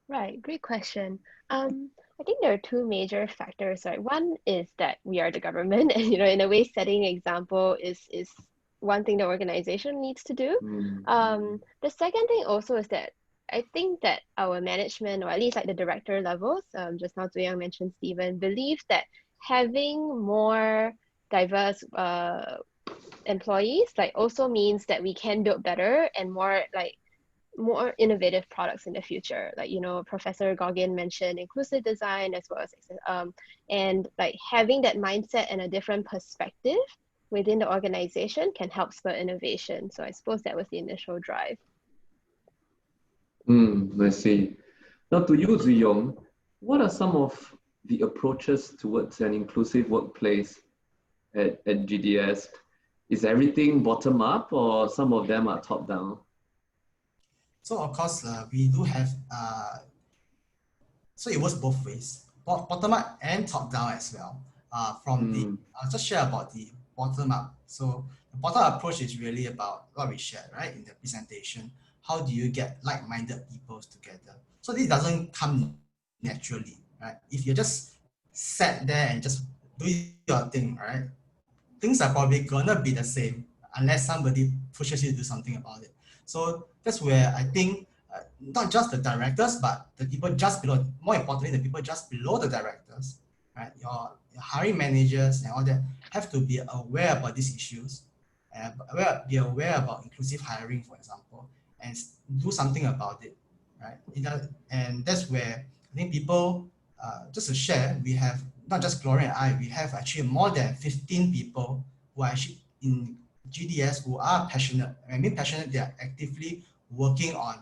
Right, great question. I think there are two major factors, right? One is that we are the government, and in a way, setting an example is one thing the organization needs to do. The second thing also is that I think that our management, or at least like the director levels, just now Zui Yang mentioned Stephen, believe that having more diverse employees also means that we can build better and more innovative products in the future. Professor Goggin mentioned inclusive design as well as and having that mindset and a different perspective within the organization can help spur innovation. So I suppose that was the initial drive. I see. Now to you, Zui Yong, what are some of the approaches towards an inclusive workplace at GDS? Is everything bottom up or some of them are top down? So of course, we do have, so it works both ways, bottom up and top down as well. I'll just share about the bottom up. So the bottom up approach is really about what we shared, right, in the presentation. How do you get like-minded people together? So this doesn't come naturally, right? If you just sat there and just do your thing, right, things are probably gonna be the same unless somebody pushes you to do something about it. So that's where I think not just the directors, but the people just below, more importantly, the people just below the directors, right? Your hiring managers and all that have to be aware about these issues, be aware about inclusive hiring, for example, and do something about it, right? And that's where I think people, just to share, we have not just Gloria and I, we have actually more than 15 people who are actually in GDS who are passionate. I mean passionate, they are actively working on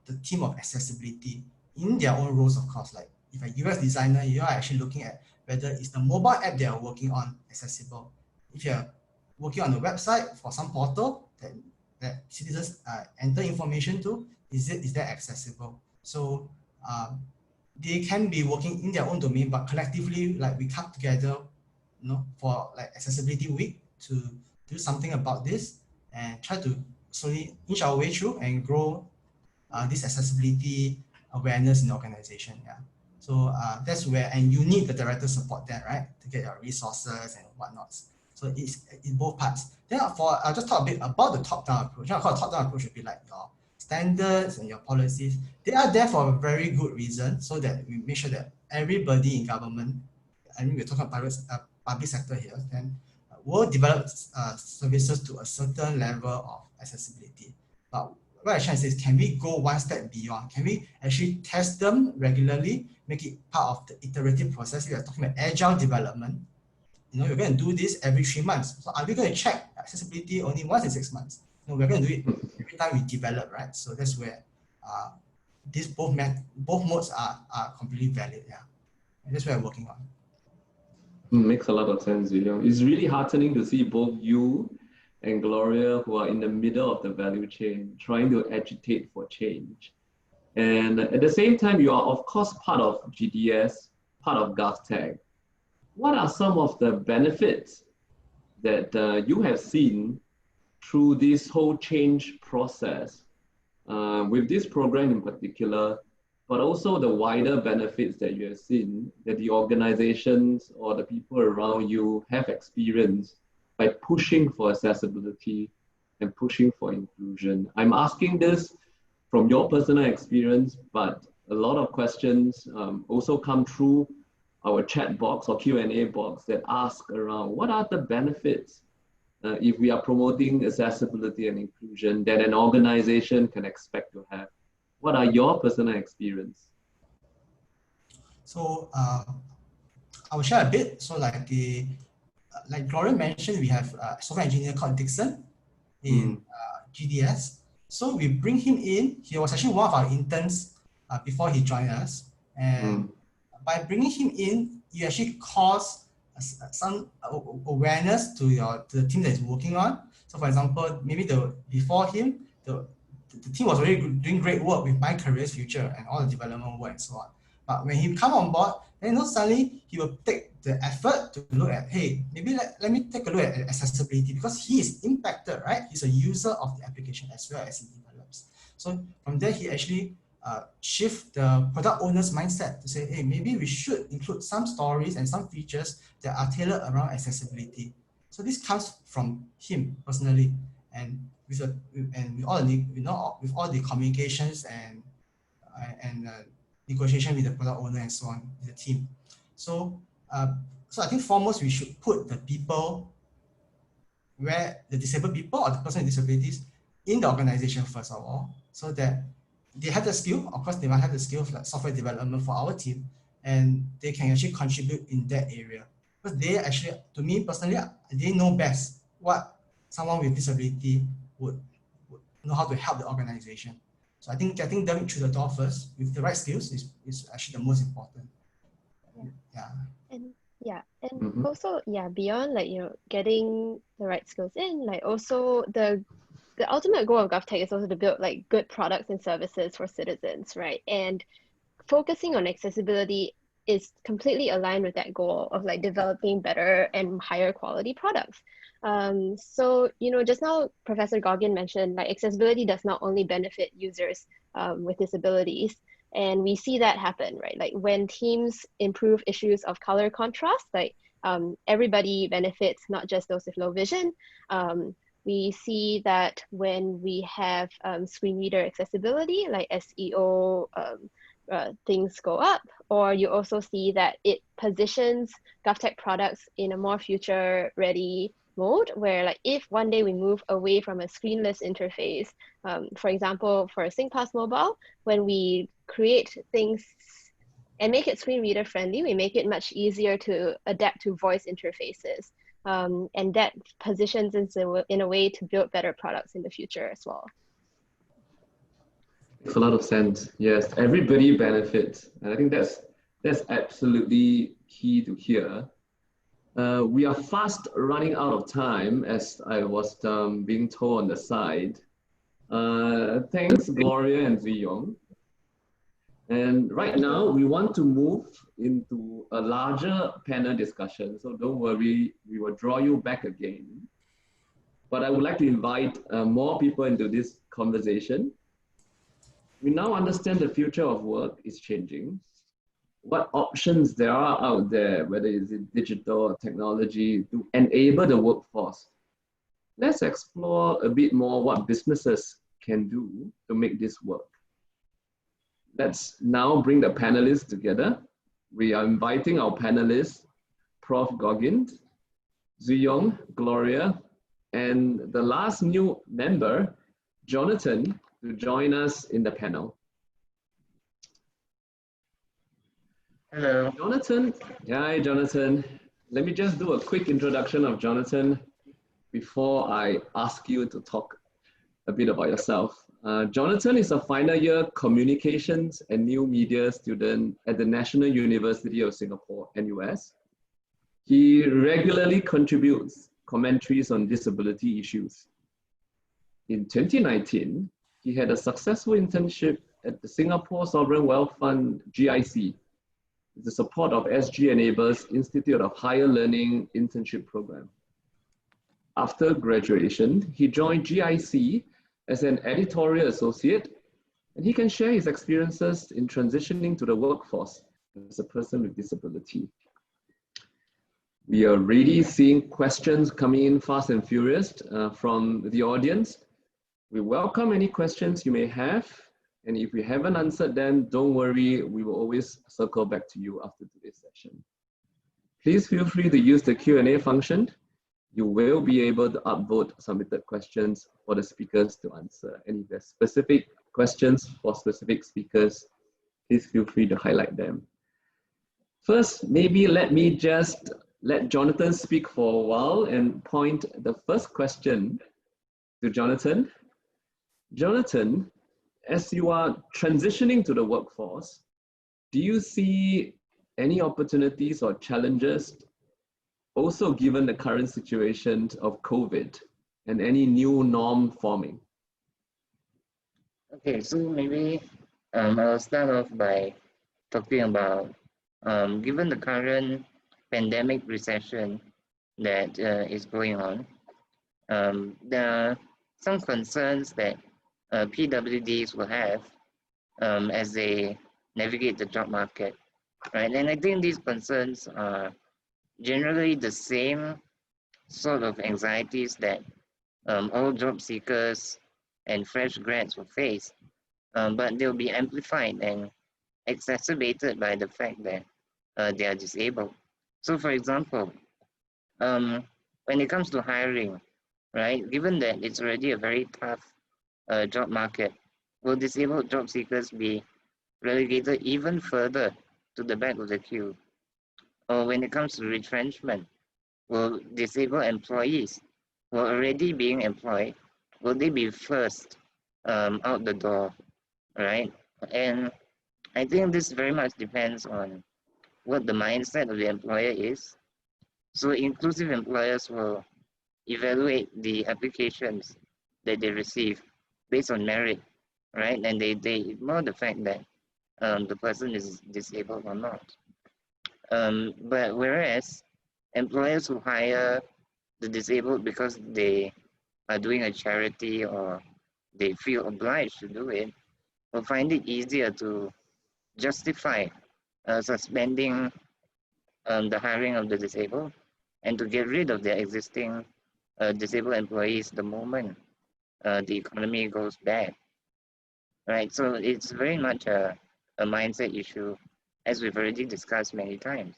the team of accessibility in their own roles, of course. Like if a UX designer, you are actually looking at whether it's the mobile app they are working on accessible. If you're working on a website for some portal that citizens enter information to, is that accessible? So they can be working in their own domain, but collectively, we come together, for accessibility week to do something about this and try to slowly inch our way through and grow this accessibility awareness in the organization. Yeah. So that's where, and you need the director support there, right, to get your resources and whatnot. So it's in both parts. Then I'll just talk a bit about the top-down approach. I call top-down approach would be like your standards and your policies. They are there for a very good reason, so that we make sure that everybody in government, I mean we're talking about public sector here, then will develop services to a certain level of accessibility. But what I'm trying to say is, can we go one step beyond? Can we actually test them regularly, make it part of the iterative process? We are talking about agile development. You're going to do this every 3 months. So are we going to check accessibility only once in 6 months? No, we're going to do it every time we develop, right? So that's where these both modes are completely valid. Yeah, and that's what we're working on. Makes a lot of sense, William. It's really heartening to see both you and Gloria, who are in the middle of the value chain, trying to agitate for change. And at the same time, you are of course part of GDS, part of GovTech. What are some of the benefits that you have seen through this whole change process with this program in particular, but also the wider benefits that you have seen that the organizations or the people around you have experienced by pushing for accessibility and pushing for inclusion? I'm asking this from your personal experience, but a lot of questions also come through our chat box or Q&A box that ask around what are the benefits if we are promoting accessibility and inclusion that an organization can expect to have. What are your personal experience? So I will share a bit. So like Gloria mentioned, we have a software engineer called Dixon in GDS. So we bring him in. He was actually one of our interns before he joined us. And by bringing him in, you actually cause some awareness to the team that is working on. So for example, maybe before him, the team was already doing great work with My Careers Future and all the development work and so on. But when he come on board, then suddenly he will take the effort to look at, hey, maybe let me take a look at accessibility, because he is impacted, right? He's a user of the application as well as he develops. So from there, he actually shift the product owner's mindset to say, hey, maybe we should include some stories and some features that are tailored around accessibility. So this comes from him personally, and with all the communications and negotiation with the product owner and so on, with the team. So I think foremost we should put the people, where the disabled people or the person with disabilities, in the organization first of all, so that they have the skill. Of course, they might have the skill of like software development for our team, and they can actually contribute in that area. Because they actually, to me personally, they know best what someone with disability would know how to help the organization. So I think getting them through the door first with the right skills is actually the most important. Yeah. And also beyond getting the right skills in, like also the ultimate goal of GovTech is also to build like good products and services for citizens, right? And focusing on accessibility is completely aligned with that goal of like developing better and higher quality products. So just now Professor Goggin mentioned like accessibility does not only benefit users with disabilities, and we see that happen, right? Like when teams improve issues of color contrast, like everybody benefits, not just those with low vision. We see that when we have screen reader accessibility, like SEO things go up, or you also see that it positions GovTech products in a more future ready mode, where like if one day we move away from a screenless interface, for example, for a SingPass mobile, when we create things and make it screen reader friendly, we make it much easier to adapt to voice interfaces. And that positions us in a way to build better products in the future as well. Makes a lot of sense. Yes, everybody benefits, and I think that's absolutely key to hear. We are fast running out of time, as I was being told on the side. Thanks, Gloria and Ziyong. And right now, we want to move into a larger panel discussion. So don't worry, we will draw you back again. But I would like to invite more people into this conversation. We now understand the future of work is changing. What options there are out there, whether it's digital or technology, to enable the workforce. Let's explore a bit more what businesses can do to make this work. Let's now bring the panelists together. We are inviting our panelists, Prof. Goggin, Ziyong, Gloria, and the last new member, Jonathan, to join us in the panel. Hello. Jonathan. Hi, Jonathan. Let me just do a quick introduction of Jonathan before I ask you to talk a bit about yourself. Jonathan is a final year communications and new media student at the National University of Singapore, NUS. He regularly contributes commentaries on disability issues. In 2019, he had a successful internship at the Singapore Sovereign Wealth Fund, GIC, with the support of SG Enable's Institute of Higher Learning internship program. After graduation, he joined GIC as an editorial associate, and he can share his experiences in transitioning to the workforce as a person with disability. We are already seeing questions coming in fast and furious from the audience. We welcome any questions you may have, and if we haven't answered them, don't worry, we will always circle back to you after today's session. Please feel free to use the Q&A function. You will be able to upvote submitted questions for the speakers to answer. And if there's specific questions for specific speakers, please feel free to highlight them. First, maybe let me just let Jonathan speak for a while and point the first question to Jonathan. Jonathan, as you are transitioning to the workforce, do you see any opportunities or challenges, also given the current situation of COVID and any new norm forming? Okay, so maybe I'll start off by talking about, given the current pandemic recession that is going on, there are some concerns that PWDs will have as they navigate the job market, right? And I think these concerns are generally the same sort of anxieties that all job seekers and fresh grads will face, but they'll be amplified and exacerbated by the fact that they are disabled. So for example, when it comes to hiring, right, given that it's already a very tough job market, will disabled job seekers be relegated even further to the back of the queue? Or when it comes to retrenchment, will disabled employees who are already being employed, will they be first out the door, right? And I think this very much depends on what the mindset of the employer is. So inclusive employers will evaluate the applications that they receive based on merit, right? And they ignore the fact that the person is disabled or not. But whereas employers who hire the disabled because they are doing a charity or they feel obliged to do it, will find it easier to justify suspending the hiring of the disabled and to get rid of their existing disabled employees the moment the economy goes bad, right? So it's very much a mindset issue, as we've already discussed many times.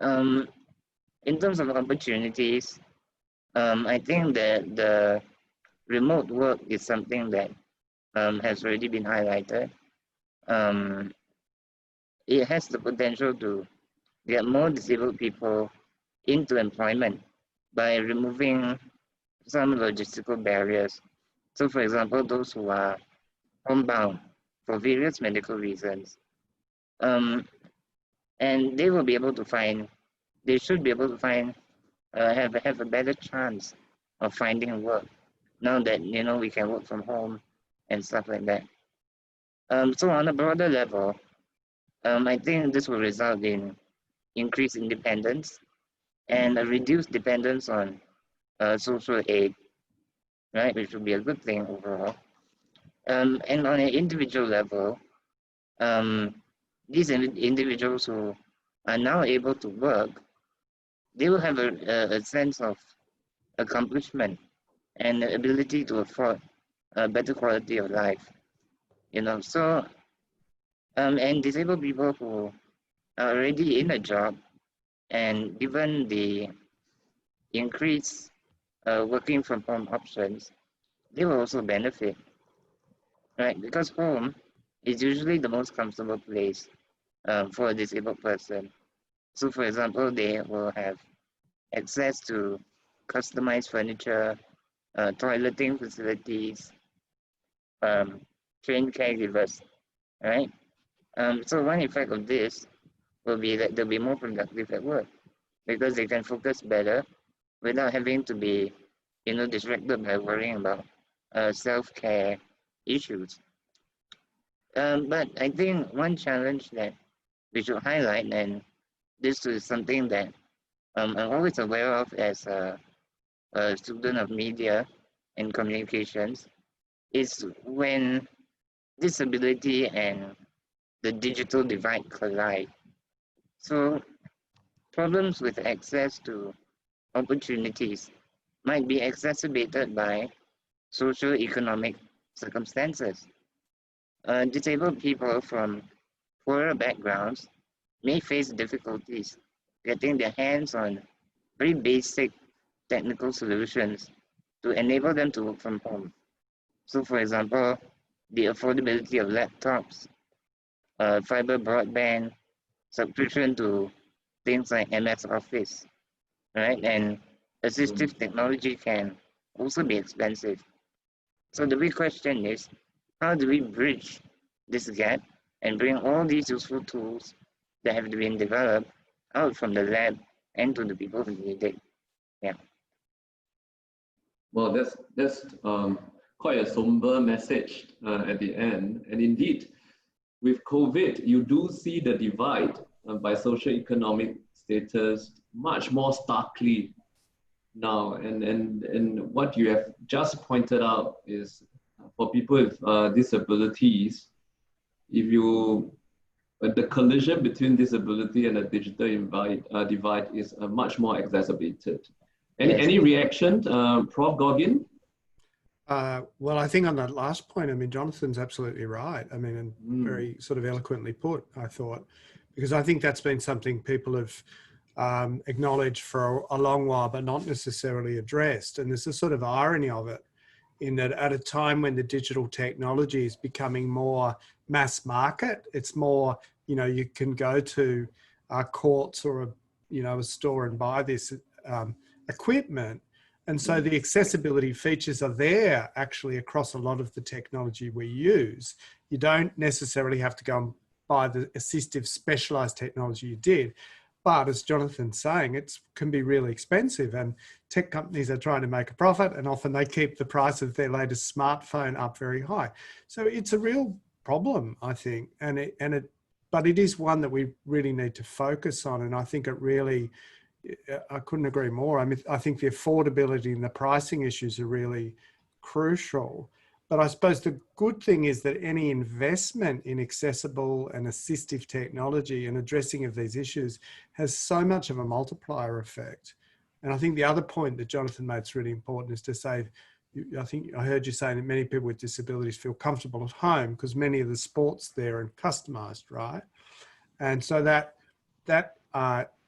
In terms of opportunities, I think that the remote work is something that has already been highlighted. It has the potential to get more disabled people into employment by removing some logistical barriers. So for example, those who are homebound for various medical reasons, and they will be able to find, they should be able to find, have a better chance of finding work now that, you know, we can work from home and stuff like that. So on a broader level, I think this will result in increased independence and a reduced dependence on social aid, right, which will be a good thing overall. And on an individual level, these individuals who are now able to work, they will have a sense of accomplishment and the ability to afford a better quality of life, you know. So, and disabled people who are already in a job, and given the increased working from home options, they will also benefit, right? Because home is usually the most comfortable place for a disabled person. So for example, they will have access to customized furniture, toileting facilities, trained caregivers, right? So one effect of this will be that they'll be more productive at work because they can focus better without having to be, distracted by worrying about self-care issues. But I think one challenge that we should highlight, and this is something that I'm always aware of as a student of media and communications, is when disability and the digital divide collide. So problems with access to opportunities might be exacerbated by socio-economic circumstances. Disabled people from poorer backgrounds may face difficulties getting their hands on very basic technical solutions to enable them to work from home. So for example, the affordability of laptops, fiber broadband, subscription to things like MS Office, right? And assistive technology can also be expensive. So the big question is, how do we bridge this gap and bring all these useful tools that have been developed out from the lab and to the people who need it? Yeah. Well, that's quite a somber message at the end. And indeed, with COVID, you do see the divide by socioeconomic status much more starkly now. And what you have just pointed out is for people with disabilities, if you the collision between disability and the digital divide is much more exacerbated. Any reaction, Prof. Goggin? Well, I think on that last point, I mean, Jonathan's absolutely right. I mean, and very sort of eloquently put, I thought, because I think that's been something people have acknowledged for a long while, but not necessarily addressed. And there's a sort of irony of it, in that at a time when the digital technology is becoming more mass market, it's more, you can go to Courts or a store and buy this equipment. And so the accessibility features are there actually across a lot of the technology we use. You don't necessarily have to go and buy the assistive specialized technology you did. But as Jonathan's saying, it can be really expensive, and tech companies are trying to make a profit, and often they keep the price of their latest smartphone up very high. So it's a real problem, I think, but it is one that we really need to focus on. And I think it really, I couldn't agree more. I mean, I think the affordability and the pricing issues are really crucial. But I suppose the good thing is that any investment in accessible and assistive technology and addressing of these issues has so much of a multiplier effect. And I think the other point that Jonathan made is really important is to say, I think I heard you saying that many people with disabilities feel comfortable at home because many of the sports there are customized, right? And so that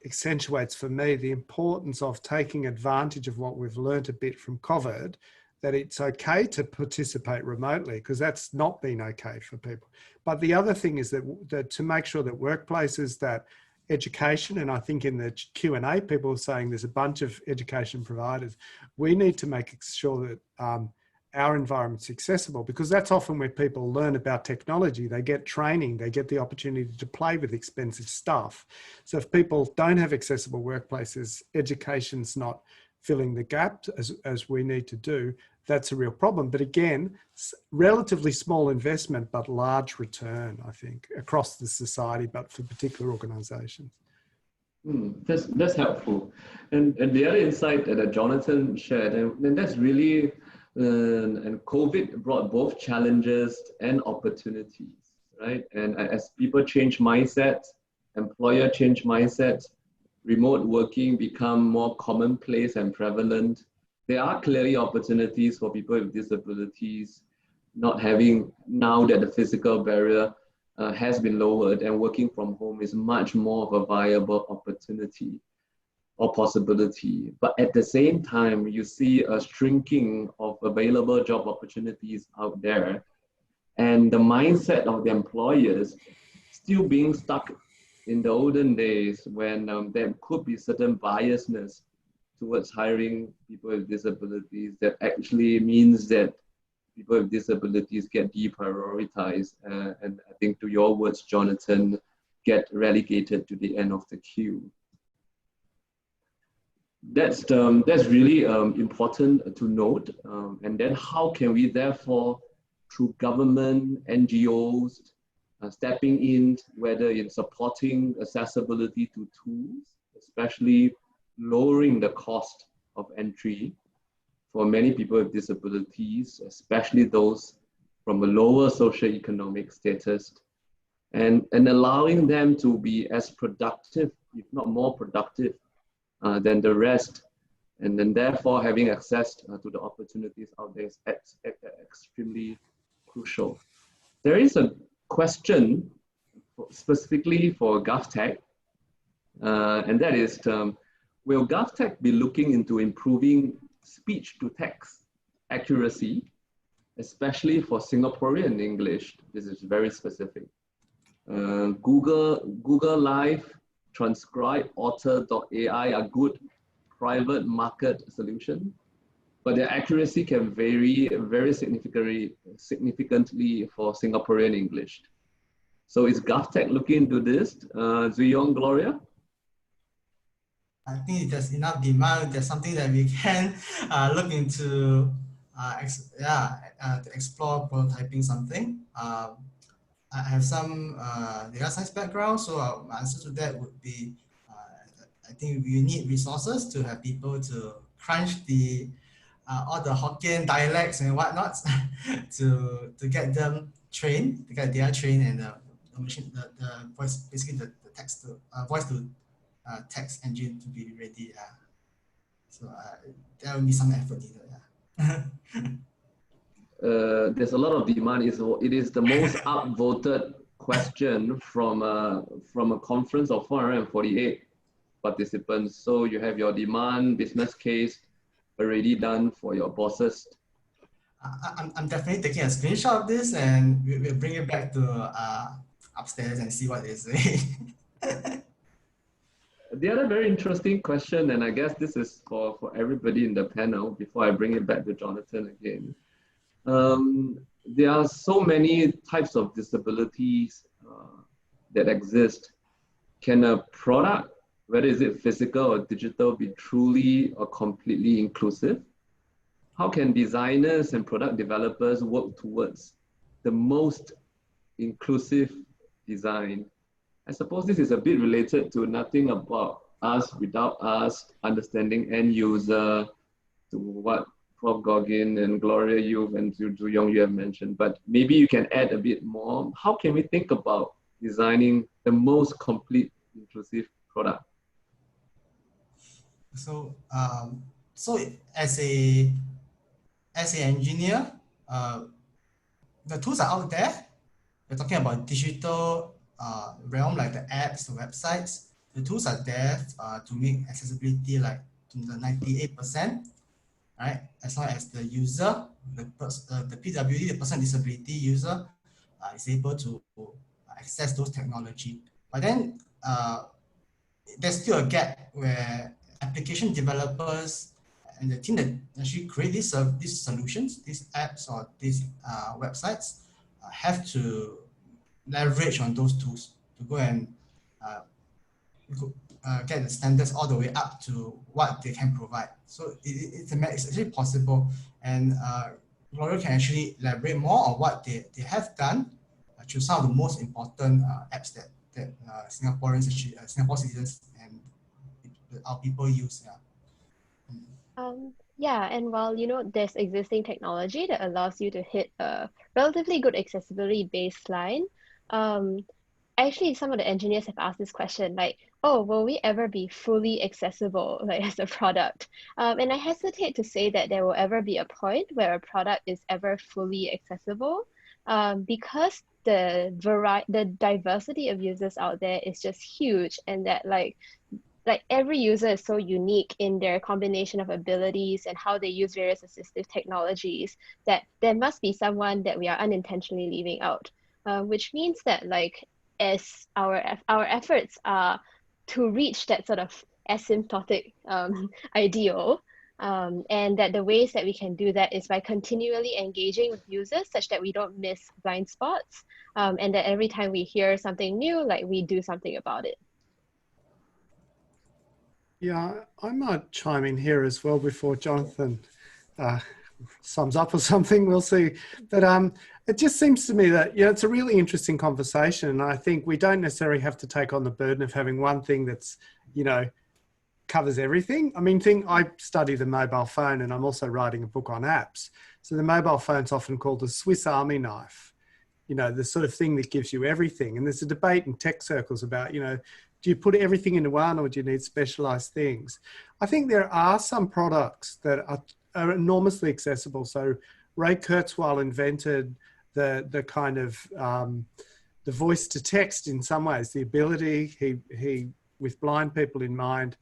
accentuates for me the importance of taking advantage of what we've learned a bit from COVID, that it's okay to participate remotely, because that's not been okay for people. But the other thing is that to make sure that workplaces, that education, and I think in the Q&A people are saying there's a bunch of education providers, we need to make sure that our environment's accessible, because that's often where people learn about technology. They get training, they get the opportunity to play with expensive stuff. So if people don't have accessible workplaces, education's not filling the gap as we need to do, that's a real problem. But again, relatively small investment, but large return, I think, across the society, but for particular organizations. That's helpful. And the other insight that Jonathan shared, and that's really, and COVID brought both challenges and opportunities, right? And as people change mindsets, employer change mindsets, remote working become more commonplace and prevalent, there are clearly opportunities for people with disabilities, not having, now that the physical barrier has been lowered and working from home is much more of a viable opportunity or possibility. But at the same time, you see a shrinking of available job opportunities out there, and the mindset of the employers still being stuck in the olden days when there could be certain biasness towards hiring people with disabilities that actually means that people with disabilities get deprioritized, and I think, to your words, Jonathan, get relegated to the end of the queue. That's really important to note. And then how can we therefore, through government, NGOs, stepping in, whether in supporting accessibility to tools, especially lowering the cost of entry for many people with disabilities, especially those from a lower socioeconomic status, and allowing them to be as productive, if not more productive, than the rest, and then therefore having access to the opportunities out there is extremely crucial. There is a question specifically for GovTech, and that is, will GovTech be looking into improving speech-to-text accuracy, especially for Singaporean English? This is very specific. Google Live, Transcribe, Author.ai are good private market solutions, but their accuracy can vary very significantly for Singaporean English. So is GovTech looking into this? Zuyong, Gloria? I think there's enough demand. There's something that we can look into, to explore prototyping something. I have some data science background, so my answer to that would be, I think we need resources to have people to crunch the all the Hokkien dialects and whatnot to get them trained, to get their trained, and the machine, the voice, basically the text to voice to text engine to be ready. So there will be some effort needed. There's a lot of demand. It is the most upvoted question from a conference of 448 participants. So you have your demand business case already done for your bosses. I'm definitely taking a screenshot of this, and we'll bring it back to upstairs and see what they say. The other very interesting question, and I guess this is for everybody in the panel before I bring it back to Jonathan again. There are so many types of disabilities that exist. Can a product, whether is it physical or digital, be truly or completely inclusive? How can designers and product developers work towards the most inclusive design? I suppose this is a bit related to nothing about us without us, understanding end user, to what Prof. Goggin and Gloria, you and Zuyong, you have mentioned, but maybe you can add a bit more. How can we think about designing the most complete inclusive product? So, as an engineer, the tools are out there. We're talking about digital realm, like the apps, the websites. The tools are there to make accessibility like to the 98%, right? As long as the user, the PWD, the person with disability user, is able to access those technology. But then there's still a gap where application developers and the team that actually create these solutions, these apps or these websites, have to leverage on those tools to go and get the standards all the way up to what they can provide. So it's actually possible, and Gloria can actually elaborate more on what they have done to some of the most important apps that Singaporeans, actually, Singapore citizens and our people use. Yeah, and while there's existing technology that allows you to hit a relatively good accessibility baseline, actually some of the engineers have asked this question, like, oh, will we ever be fully accessible, like, as a product? And I hesitate to say that there will ever be a point where a product is ever fully accessible, because the diversity of users out there is just huge, and that like every user is so unique in their combination of abilities and how they use various assistive technologies that there must be someone that we are unintentionally leaving out, which means that like as our efforts are to reach that sort of asymptotic ideal, and that the ways that we can do that is by continually engaging with users such that we don't miss blind spots, and that every time we hear something new, like we do something about it. Yeah, I might chime in here as well before Jonathan sums up or something. We'll see. But it just seems to me that, you know, it's a really interesting conversation. And I think we don't necessarily have to take on the burden of having one thing that's, you know, covers everything. I mean, I study the mobile phone, and I'm also writing a book on apps. So the mobile phone's often called the Swiss Army knife, you know, the sort of thing that gives you everything. And there's a debate in tech circles about, you know, do you put everything into one, or do you need specialized things? I think there are some products that are enormously accessible. So Ray Kurzweil invented the kind of the voice to text in some ways, the ability, he with blind people in mind,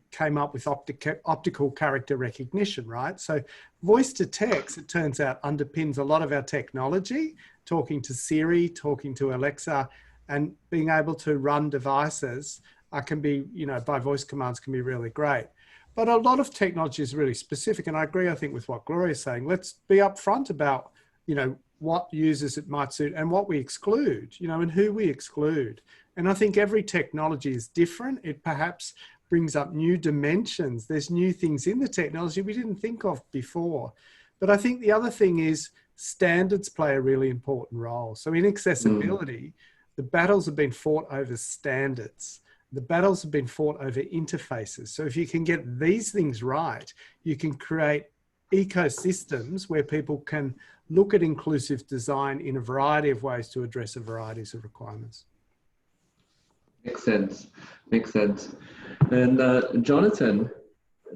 came up with optical character recognition, right? So voice to text, it turns out, underpins a lot of our technology, talking to Siri, talking to Alexa, and being able to run devices can be, you know, by voice commands can be really great. But a lot of technology is really specific. And I agree, I think, with what Gloria's saying. Let's be upfront about, you know, what users it might suit and what we exclude, you know, and who we exclude. And I think every technology is different. It perhaps brings up new dimensions. There's new things in the technology we didn't think of before. But I think the other thing is standards play a really important role. So in accessibility, the battles have been fought over standards. The battles have been fought over interfaces. So if you can get these things right, you can create ecosystems where people can look at inclusive design in a variety of ways to address a variety of requirements. Makes sense. Makes sense. And Jonathan,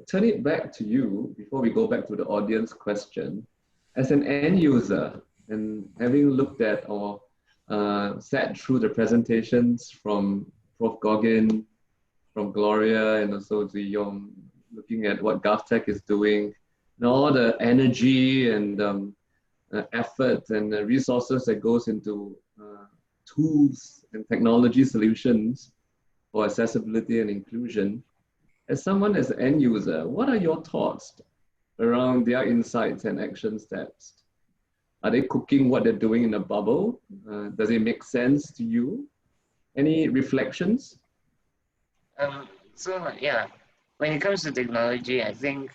turn it back to you before we go back to the audience question. As an end user, and having looked at or sat through the presentations from Prof. Goggin, from Gloria, and also Ziyong, looking at what GovTech is doing, and all the energy and effort and resources that goes into tools and technology solutions for accessibility and inclusion. As someone as an end user, what are your thoughts around their insights and action steps? Are they cooking what they're doing in a bubble? Does it make sense to you? Any reflections? So yeah, when it comes to technology, I think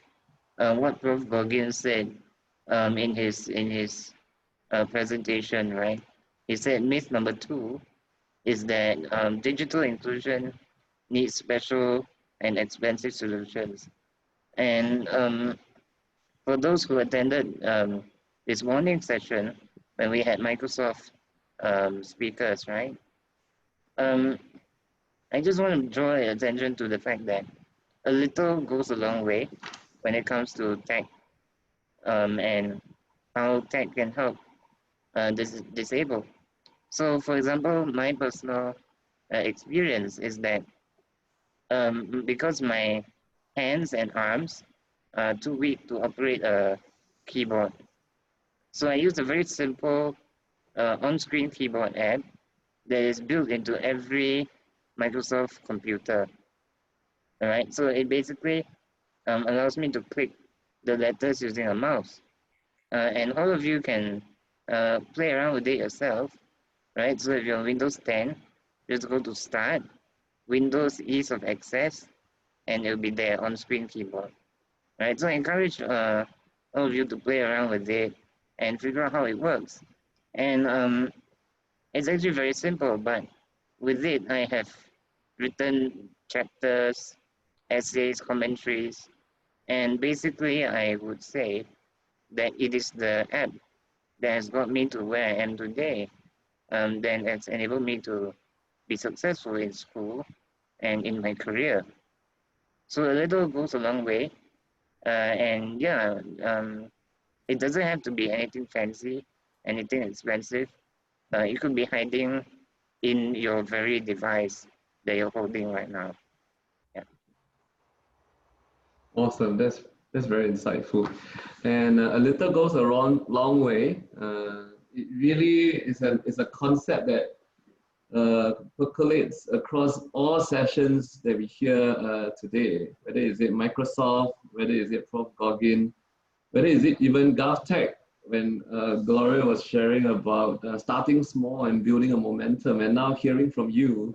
what Prof. Goggin said in his presentation, right? He said myth number 2 is that digital inclusion needs special and expensive solutions. And for those who attended this morning session, when we had Microsoft speakers, right? I just want to draw your attention to the fact that a little goes a long way when it comes to tech and how tech can help disabled. So, for example, my personal experience is that because my hands and arms are too weak to operate a keyboard, so I use a very simple on-screen keyboard app that is built into every Microsoft computer. All right, so it basically allows me to click the letters using a mouse, and all of you can play around with it yourself, right? So if you're on Windows 10, just go to Start, Windows Ease of Access, and it'll be there on screen keyboard, right? So I encourage all of you to play around with it and figure out how it works. And it's actually very simple, but with it, I have written chapters, essays, commentaries, and basically I would say that it is the app that has got me to where I am today, that has enabled me to be successful in school and in my career. So a little goes a long way, and yeah, it doesn't have to be anything fancy, anything expensive. It could be hiding in your very device that you're holding right now. Yeah. Awesome. That's very insightful. And a little goes a long way. It really is a concept that percolates across all sessions that we hear today, whether is it Microsoft, whether is it Prof. Goggin, whether is it even GovTech, when Gloria was sharing about starting small and building a momentum, and now hearing from you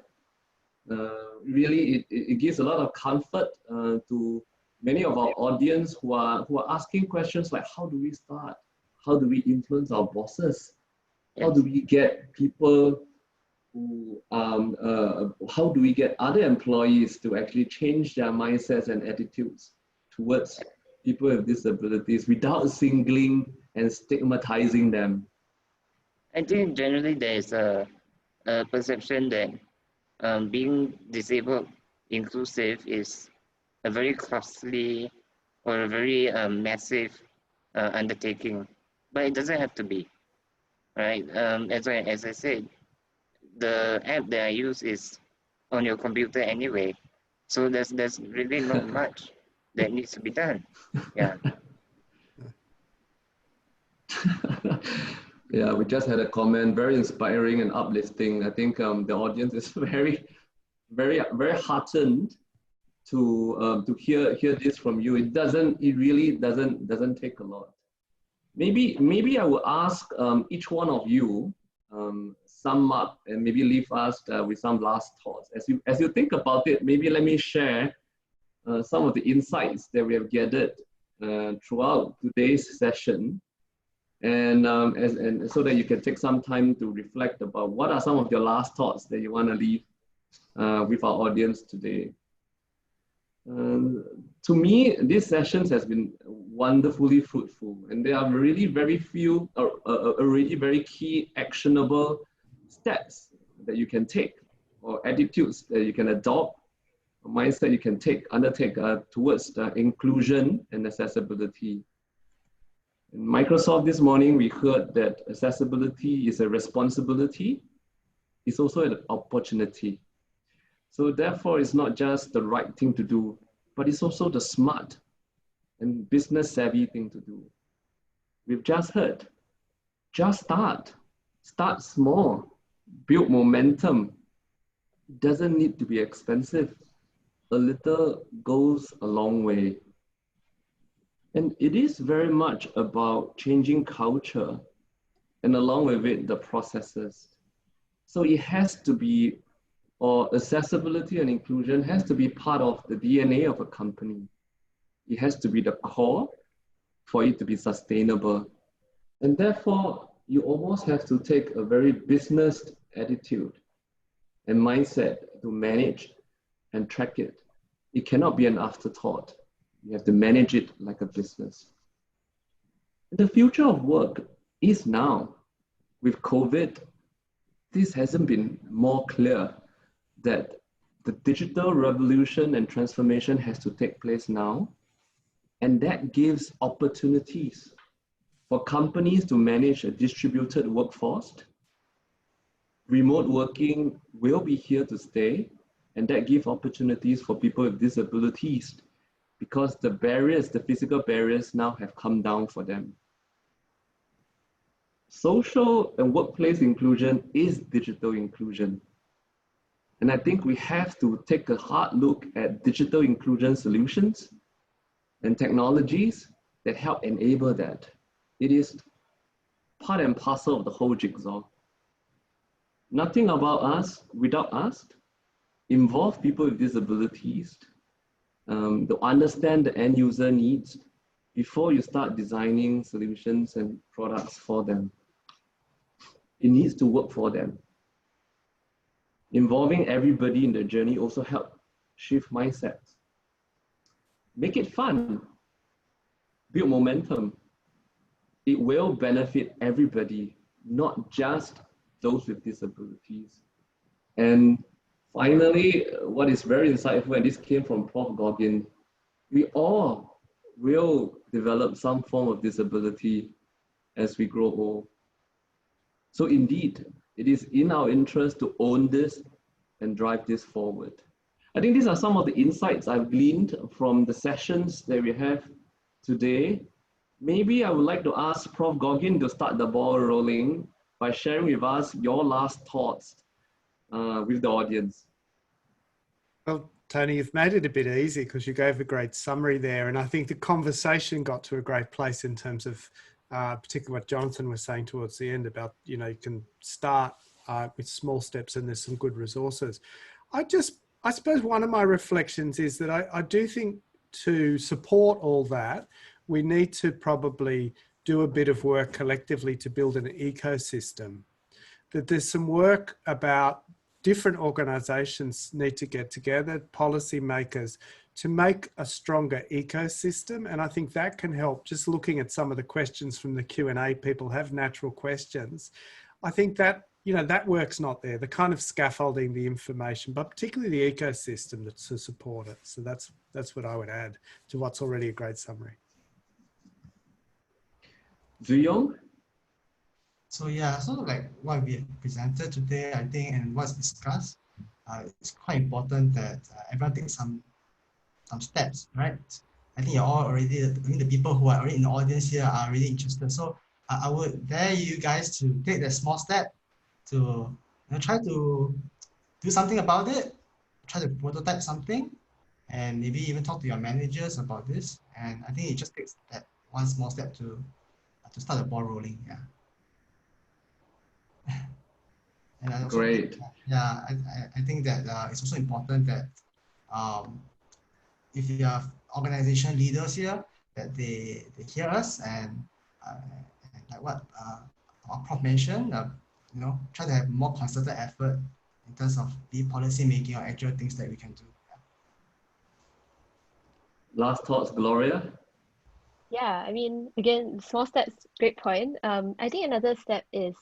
Really, it gives a lot of comfort to many of our audience who are asking questions like, how do we start? How do we influence our bosses? How do we get people who, how do we get other employees to actually change their mindsets and attitudes towards people with disabilities without singling and stigmatizing them? I think generally there's a perception that being disabled inclusive is a very costly or a very massive undertaking, but it doesn't have to be, right? As I said, the app that I use is on your computer anyway, so there's really not much that needs to be done. Yeah. Yeah, we just had a comment, very inspiring and uplifting. I think the audience is very, very, very heartened to hear this from you. It really doesn't take a lot. Maybe I will ask each one of you sum up and maybe leave us with some last thoughts. As you think about it, maybe let me share some of the insights that we have gathered throughout today's session, and so that you can take some time to reflect about what are some of your last thoughts that you want to leave with our audience today. To me, these sessions has been wonderfully fruitful, and there are really very few, really very key actionable steps that you can take, or attitudes that you can adopt, a mindset you can undertake towards inclusion and accessibility. In Microsoft this morning, we heard that accessibility is a responsibility. It's also an opportunity. So therefore, it's not just the right thing to do, but it's also the smart and business savvy thing to do. We've just heard, just start small, build momentum. It doesn't need to be expensive. A little goes a long way. And it is very much about changing culture, and along with it, the processes. So it has to be, or accessibility and inclusion has to be part of the DNA of a company. It has to be the core for it to be sustainable. And therefore, you almost have to take a very business attitude and mindset to manage and track it. It cannot be an afterthought. You have to manage it like a business. The future of work is now. With COVID, this hasn't been more clear that the digital revolution and transformation has to take place now. And that gives opportunities for companies to manage a distributed workforce. Remote working will be here to stay, and that gives opportunities for people with disabilities, because the barriers, the physical barriers now have come down for them. Social and workplace inclusion is digital inclusion. And I think we have to take a hard look at digital inclusion solutions and technologies that help enable that. It is part and parcel of the whole jigsaw. Nothing about us without us. Involve people with disabilities, to understand the end user needs before you start designing solutions and products for them. It needs to work for them. Involving everybody in the journey also help shift mindsets. Make it fun. Build momentum. It will benefit everybody, not just those with disabilities. And finally, what is very insightful, and this came from Prof. Goggin, we all will develop some form of disability as we grow old. So indeed, it is in our interest to own this and drive this forward. I think these are some of the insights I've gleaned from the sessions that we have today. Maybe I would like to ask Prof. Goggin to start the ball rolling by sharing with us your last thoughts with the audience. Well, Tony, you've made it a bit easy because you gave a great summary there. And I think the conversation got to a great place in terms of particularly what Jonathan was saying towards the end about, you know, you can start with small steps and there's some good resources. I suppose one of my reflections is that I do think to support all that, we need to probably do a bit of work collectively to build an ecosystem. That there's some work about different organisations need to get together, policymakers, to make a stronger ecosystem. And I think that can help. Just looking at some of the questions from the Q&A, people have natural questions. I think that, you know, that work's not there, the kind of scaffolding, the information, but particularly the ecosystem that's to support it. So that's what I would add to what's already a great summary. Zuyong? So yeah, so like what we have presented today, I think, and what's discussed, it's quite important that everyone takes some steps, right? I think you're all already, I mean, the people who are already in the audience here are really interested. So I would dare you guys to take that small step to, you know, try to do something about it, try to prototype something, and maybe even talk to your managers about this. And I think it just takes that one small step to start the ball rolling. Yeah. And I also Great. think, yeah, I think that it's also important that if you have organization leaders here, that they hear us and like what our prof mentioned, you know, try to have more concerted effort in terms of the policy making or actual things that we can do. Last thoughts, Gloria? Yeah, I mean, again, small steps, great point. I think another step is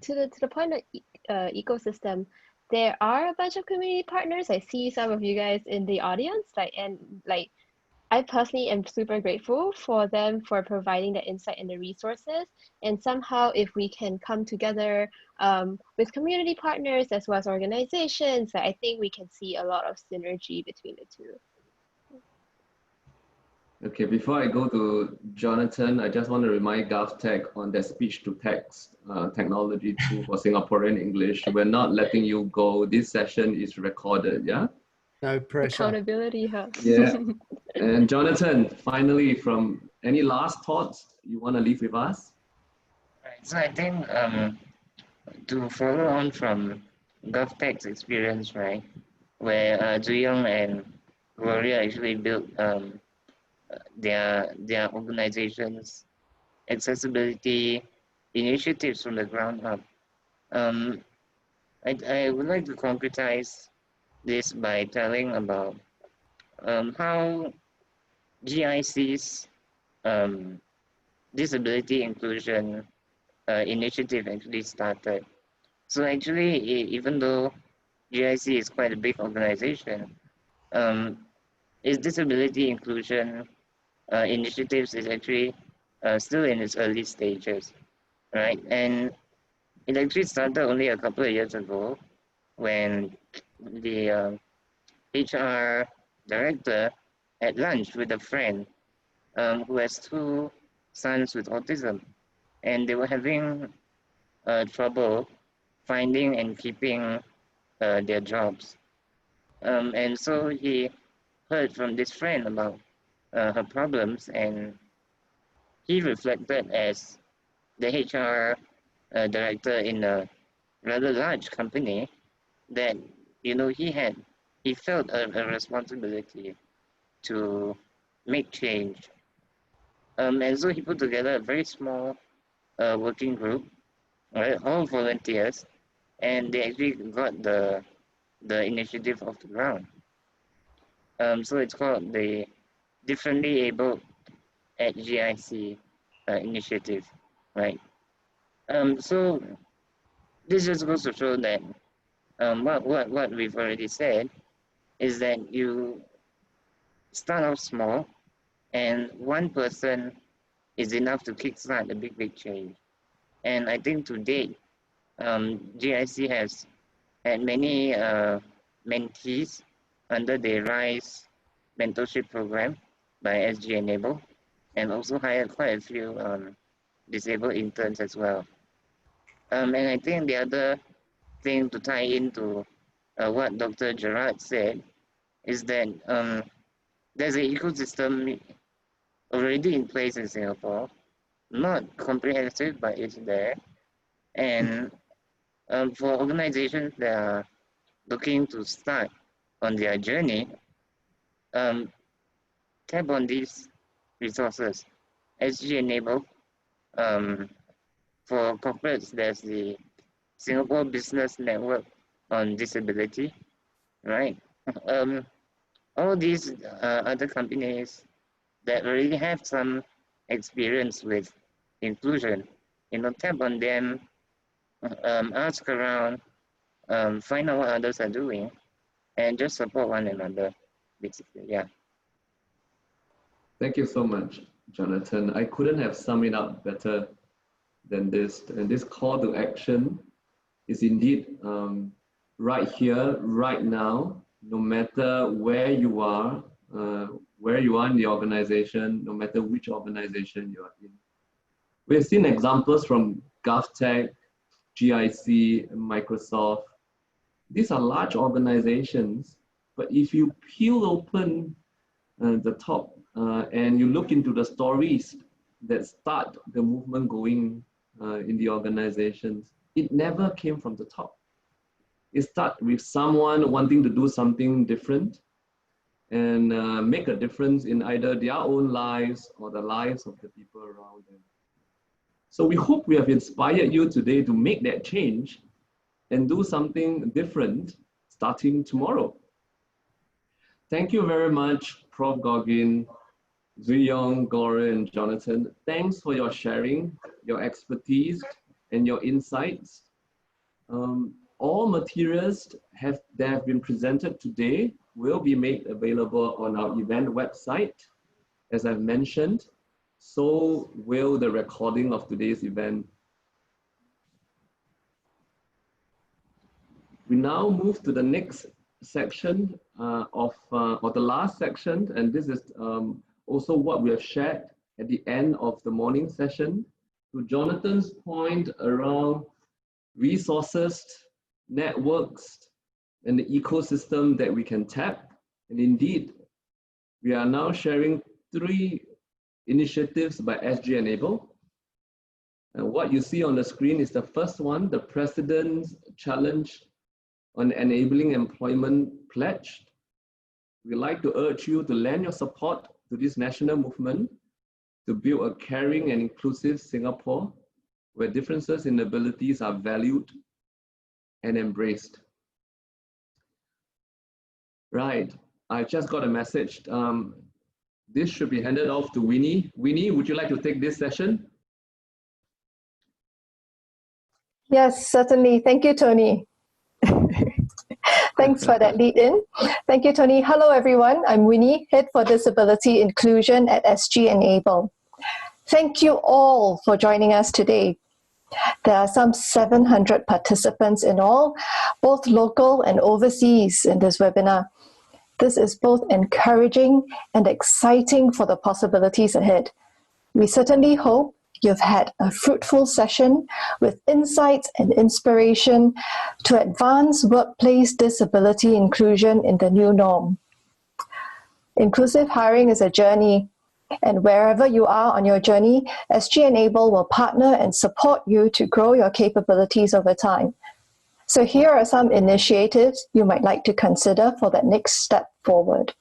to the point of ecosystem. There are a bunch of community partners. I see some of you guys in the audience, like I personally am super grateful for them for providing the insight and the resources. And somehow, if we can come together with community partners as well as organizations, I think we can see a lot of synergy between the two. Okay, before I go to Jonathan, I just want to remind GovTech on their speech-to-text technology tool for Singaporean English. We're not letting you go. This session is recorded, yeah? No pressure. Accountability helps. Yeah. And Jonathan, finally, from any last thoughts you want to leave with us? Right. So I think to follow on from GovTech's experience, right, where Zuyong and Gloria actually built their organizations accessibility initiatives from the ground up. I would like to concretize this by telling about how GIC's disability inclusion initiative actually started. So actually, even though GIC is quite a big organization, its disability inclusion initiatives is actually still in its early stages, right? And it actually started only a couple of years ago when the HR director had lunch with a friend who has two sons with autism, and they were having trouble finding and keeping their jobs. And so he heard from this friend about her problems, and he reflected as the HR director in a rather large company that, you know, he felt a responsibility to make change. And so he put together a very small working group, right, all volunteers, and they actually got the initiative off the ground. So it's called the Differently Abled at GIC initiative, right? So this just goes to show that what we've already said is that you start off small, and one person is enough to kickstart a big change. And I think to date, GIC has had many mentees under the RISE mentorship program by SG Enable, and also hired quite a few disabled interns as well. And I think the other thing to tie into what Dr. Gerard said is that there's an ecosystem already in place in Singapore, not comprehensive, but it's there. And for organizations that are looking to start on their journey, tap on these resources. SG Enable, for corporates, there's the Singapore Business Network on Disability, right? All these other companies that already have some experience with inclusion, tap on them, ask around, find out what others are doing, and just support one another, basically, yeah. Thank you so much, Jonathan. I couldn't have summed it up better than this. And this call to action is indeed right here, right now, no matter where you are in the organization, no matter which organization you are in. We've seen examples from GovTech, GIC, Microsoft. These are large organizations, but if you peel open the top and you look into the stories that start the movement going in the organizations, it never came from the top. It starts with someone wanting to do something different and make a difference in either their own lives or the lives of the people around them. So we hope we have inspired you today to make that change and do something different starting tomorrow. Thank you very much, Prof. Goggin, Zuyong, Gloria, and Jonathan. Thanks for your sharing, your expertise, and your insights. All materials that have been presented today will be made available on our event website, as I've mentioned. So will the recording of today's event. We now move to the next section or the last section, and this is also what we have shared at the end of the morning session. To Jonathan's point around resources, networks, and the ecosystem that we can tap. And indeed, we are now sharing 3 initiatives by SG Enable. And what you see on the screen is the first one, the President's Challenge on Enabling Employment Pledge. We'd like to urge you to lend your support to this national movement to build a caring and inclusive Singapore where differences in abilities are valued and embraced. Right, I just got a message. This should be handed off to Winnie. Winnie, would you like to take this session? Yes, certainly. Thank you, Tony. Thanks for that lead in. Thank you, Tony. Hello, everyone. I'm Winnie, Head for Disability Inclusion at SG Enable. Thank you all for joining us today. There are some 700 participants in all, both local and overseas in this webinar. This is both encouraging and exciting for the possibilities ahead. We certainly hope you've had a fruitful session with insights and inspiration to advance workplace disability inclusion in the new norm. Inclusive hiring is a journey, and wherever you are on your journey, SG Enable will partner and support you to grow your capabilities over time. So here are some initiatives you might like to consider for that next step forward.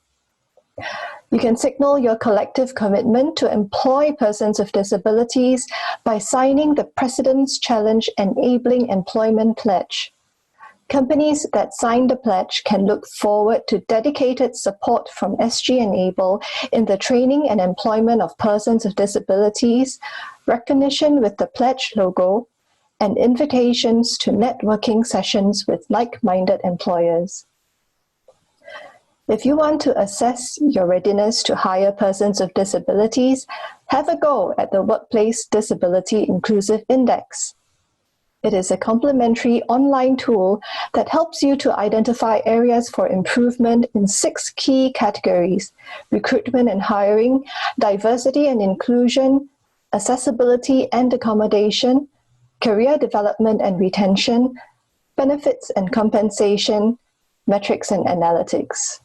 You can signal your collective commitment to employ persons with disabilities by signing the President's Challenge Enabling Employment Pledge. Companies that sign the pledge can look forward to dedicated support from SG Enable in the training and employment of persons with disabilities, recognition with the pledge logo, and invitations to networking sessions with like-minded employers. If you want to assess your readiness to hire persons with disabilities, have a go at the Workplace Disability Inclusive Index. It is a complimentary online tool that helps you to identify areas for improvement in 6 key categories: recruitment and hiring, diversity and inclusion, accessibility and accommodation, career development and retention, benefits and compensation, metrics and analytics.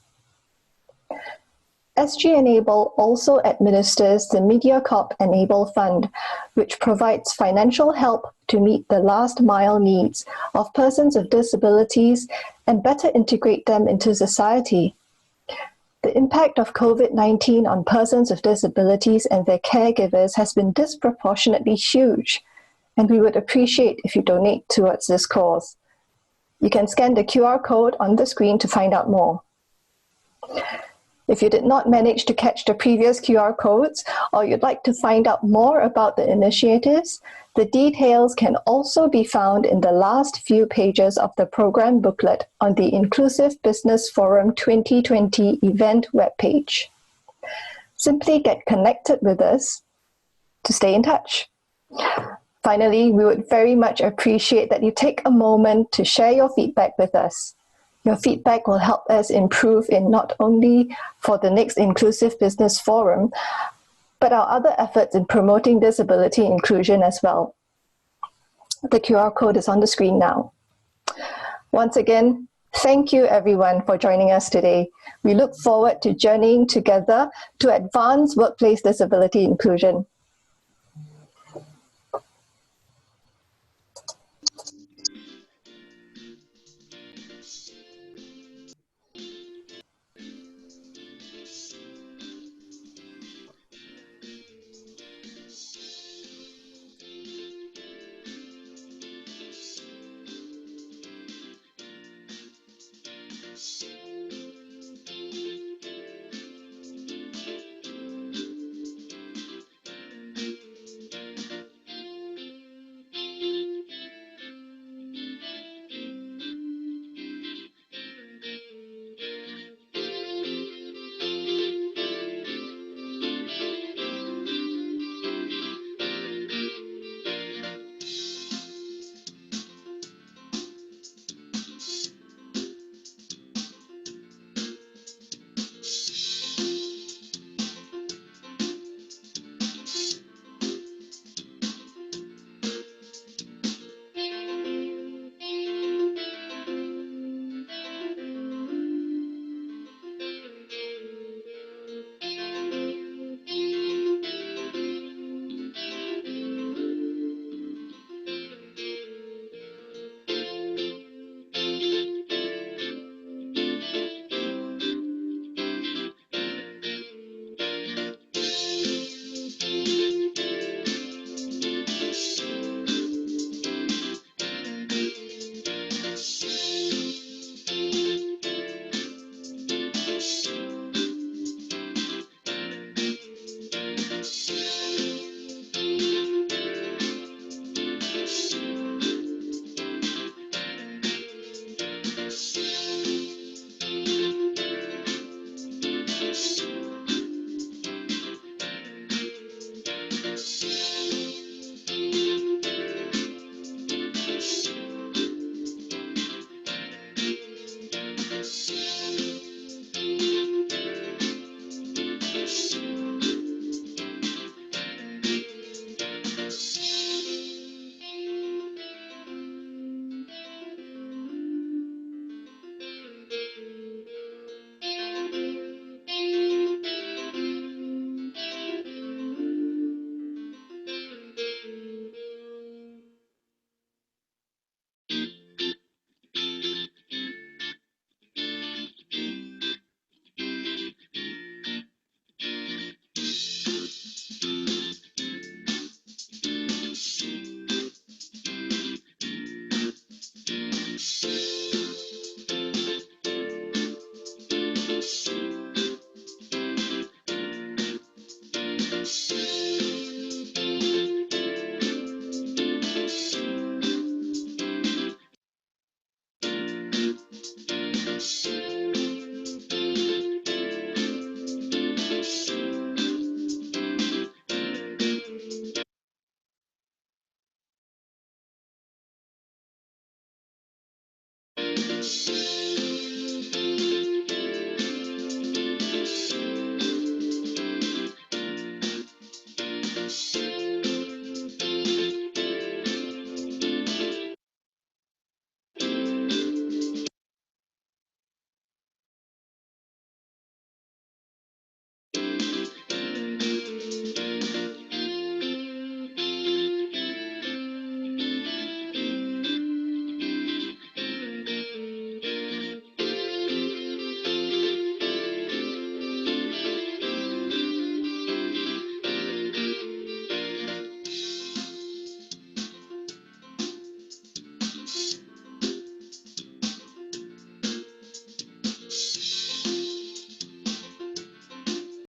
SG Enable also administers the MediaCorp Enable Fund, which provides financial help to meet the last mile needs of persons with disabilities and better integrate them into society. The impact of COVID-19 on persons with disabilities and their caregivers has been disproportionately huge, and we would appreciate if you donate towards this cause. You can scan the QR code on the screen to find out more. If you did not manage to catch the previous QR codes, or you'd like to find out more about the initiatives, the details can also be found in the last few pages of the program booklet on the Inclusive Business Forum 2020 event webpage. Simply get connected with us to stay in touch. Finally, we would very much appreciate that you take a moment to share your feedback with us. Your feedback will help us improve in not only for the next Inclusive Business Forum, but our other efforts in promoting disability inclusion as well. The QR code is on the screen now. Once again, thank you everyone for joining us today. We look forward to journeying together to advance workplace disability inclusion.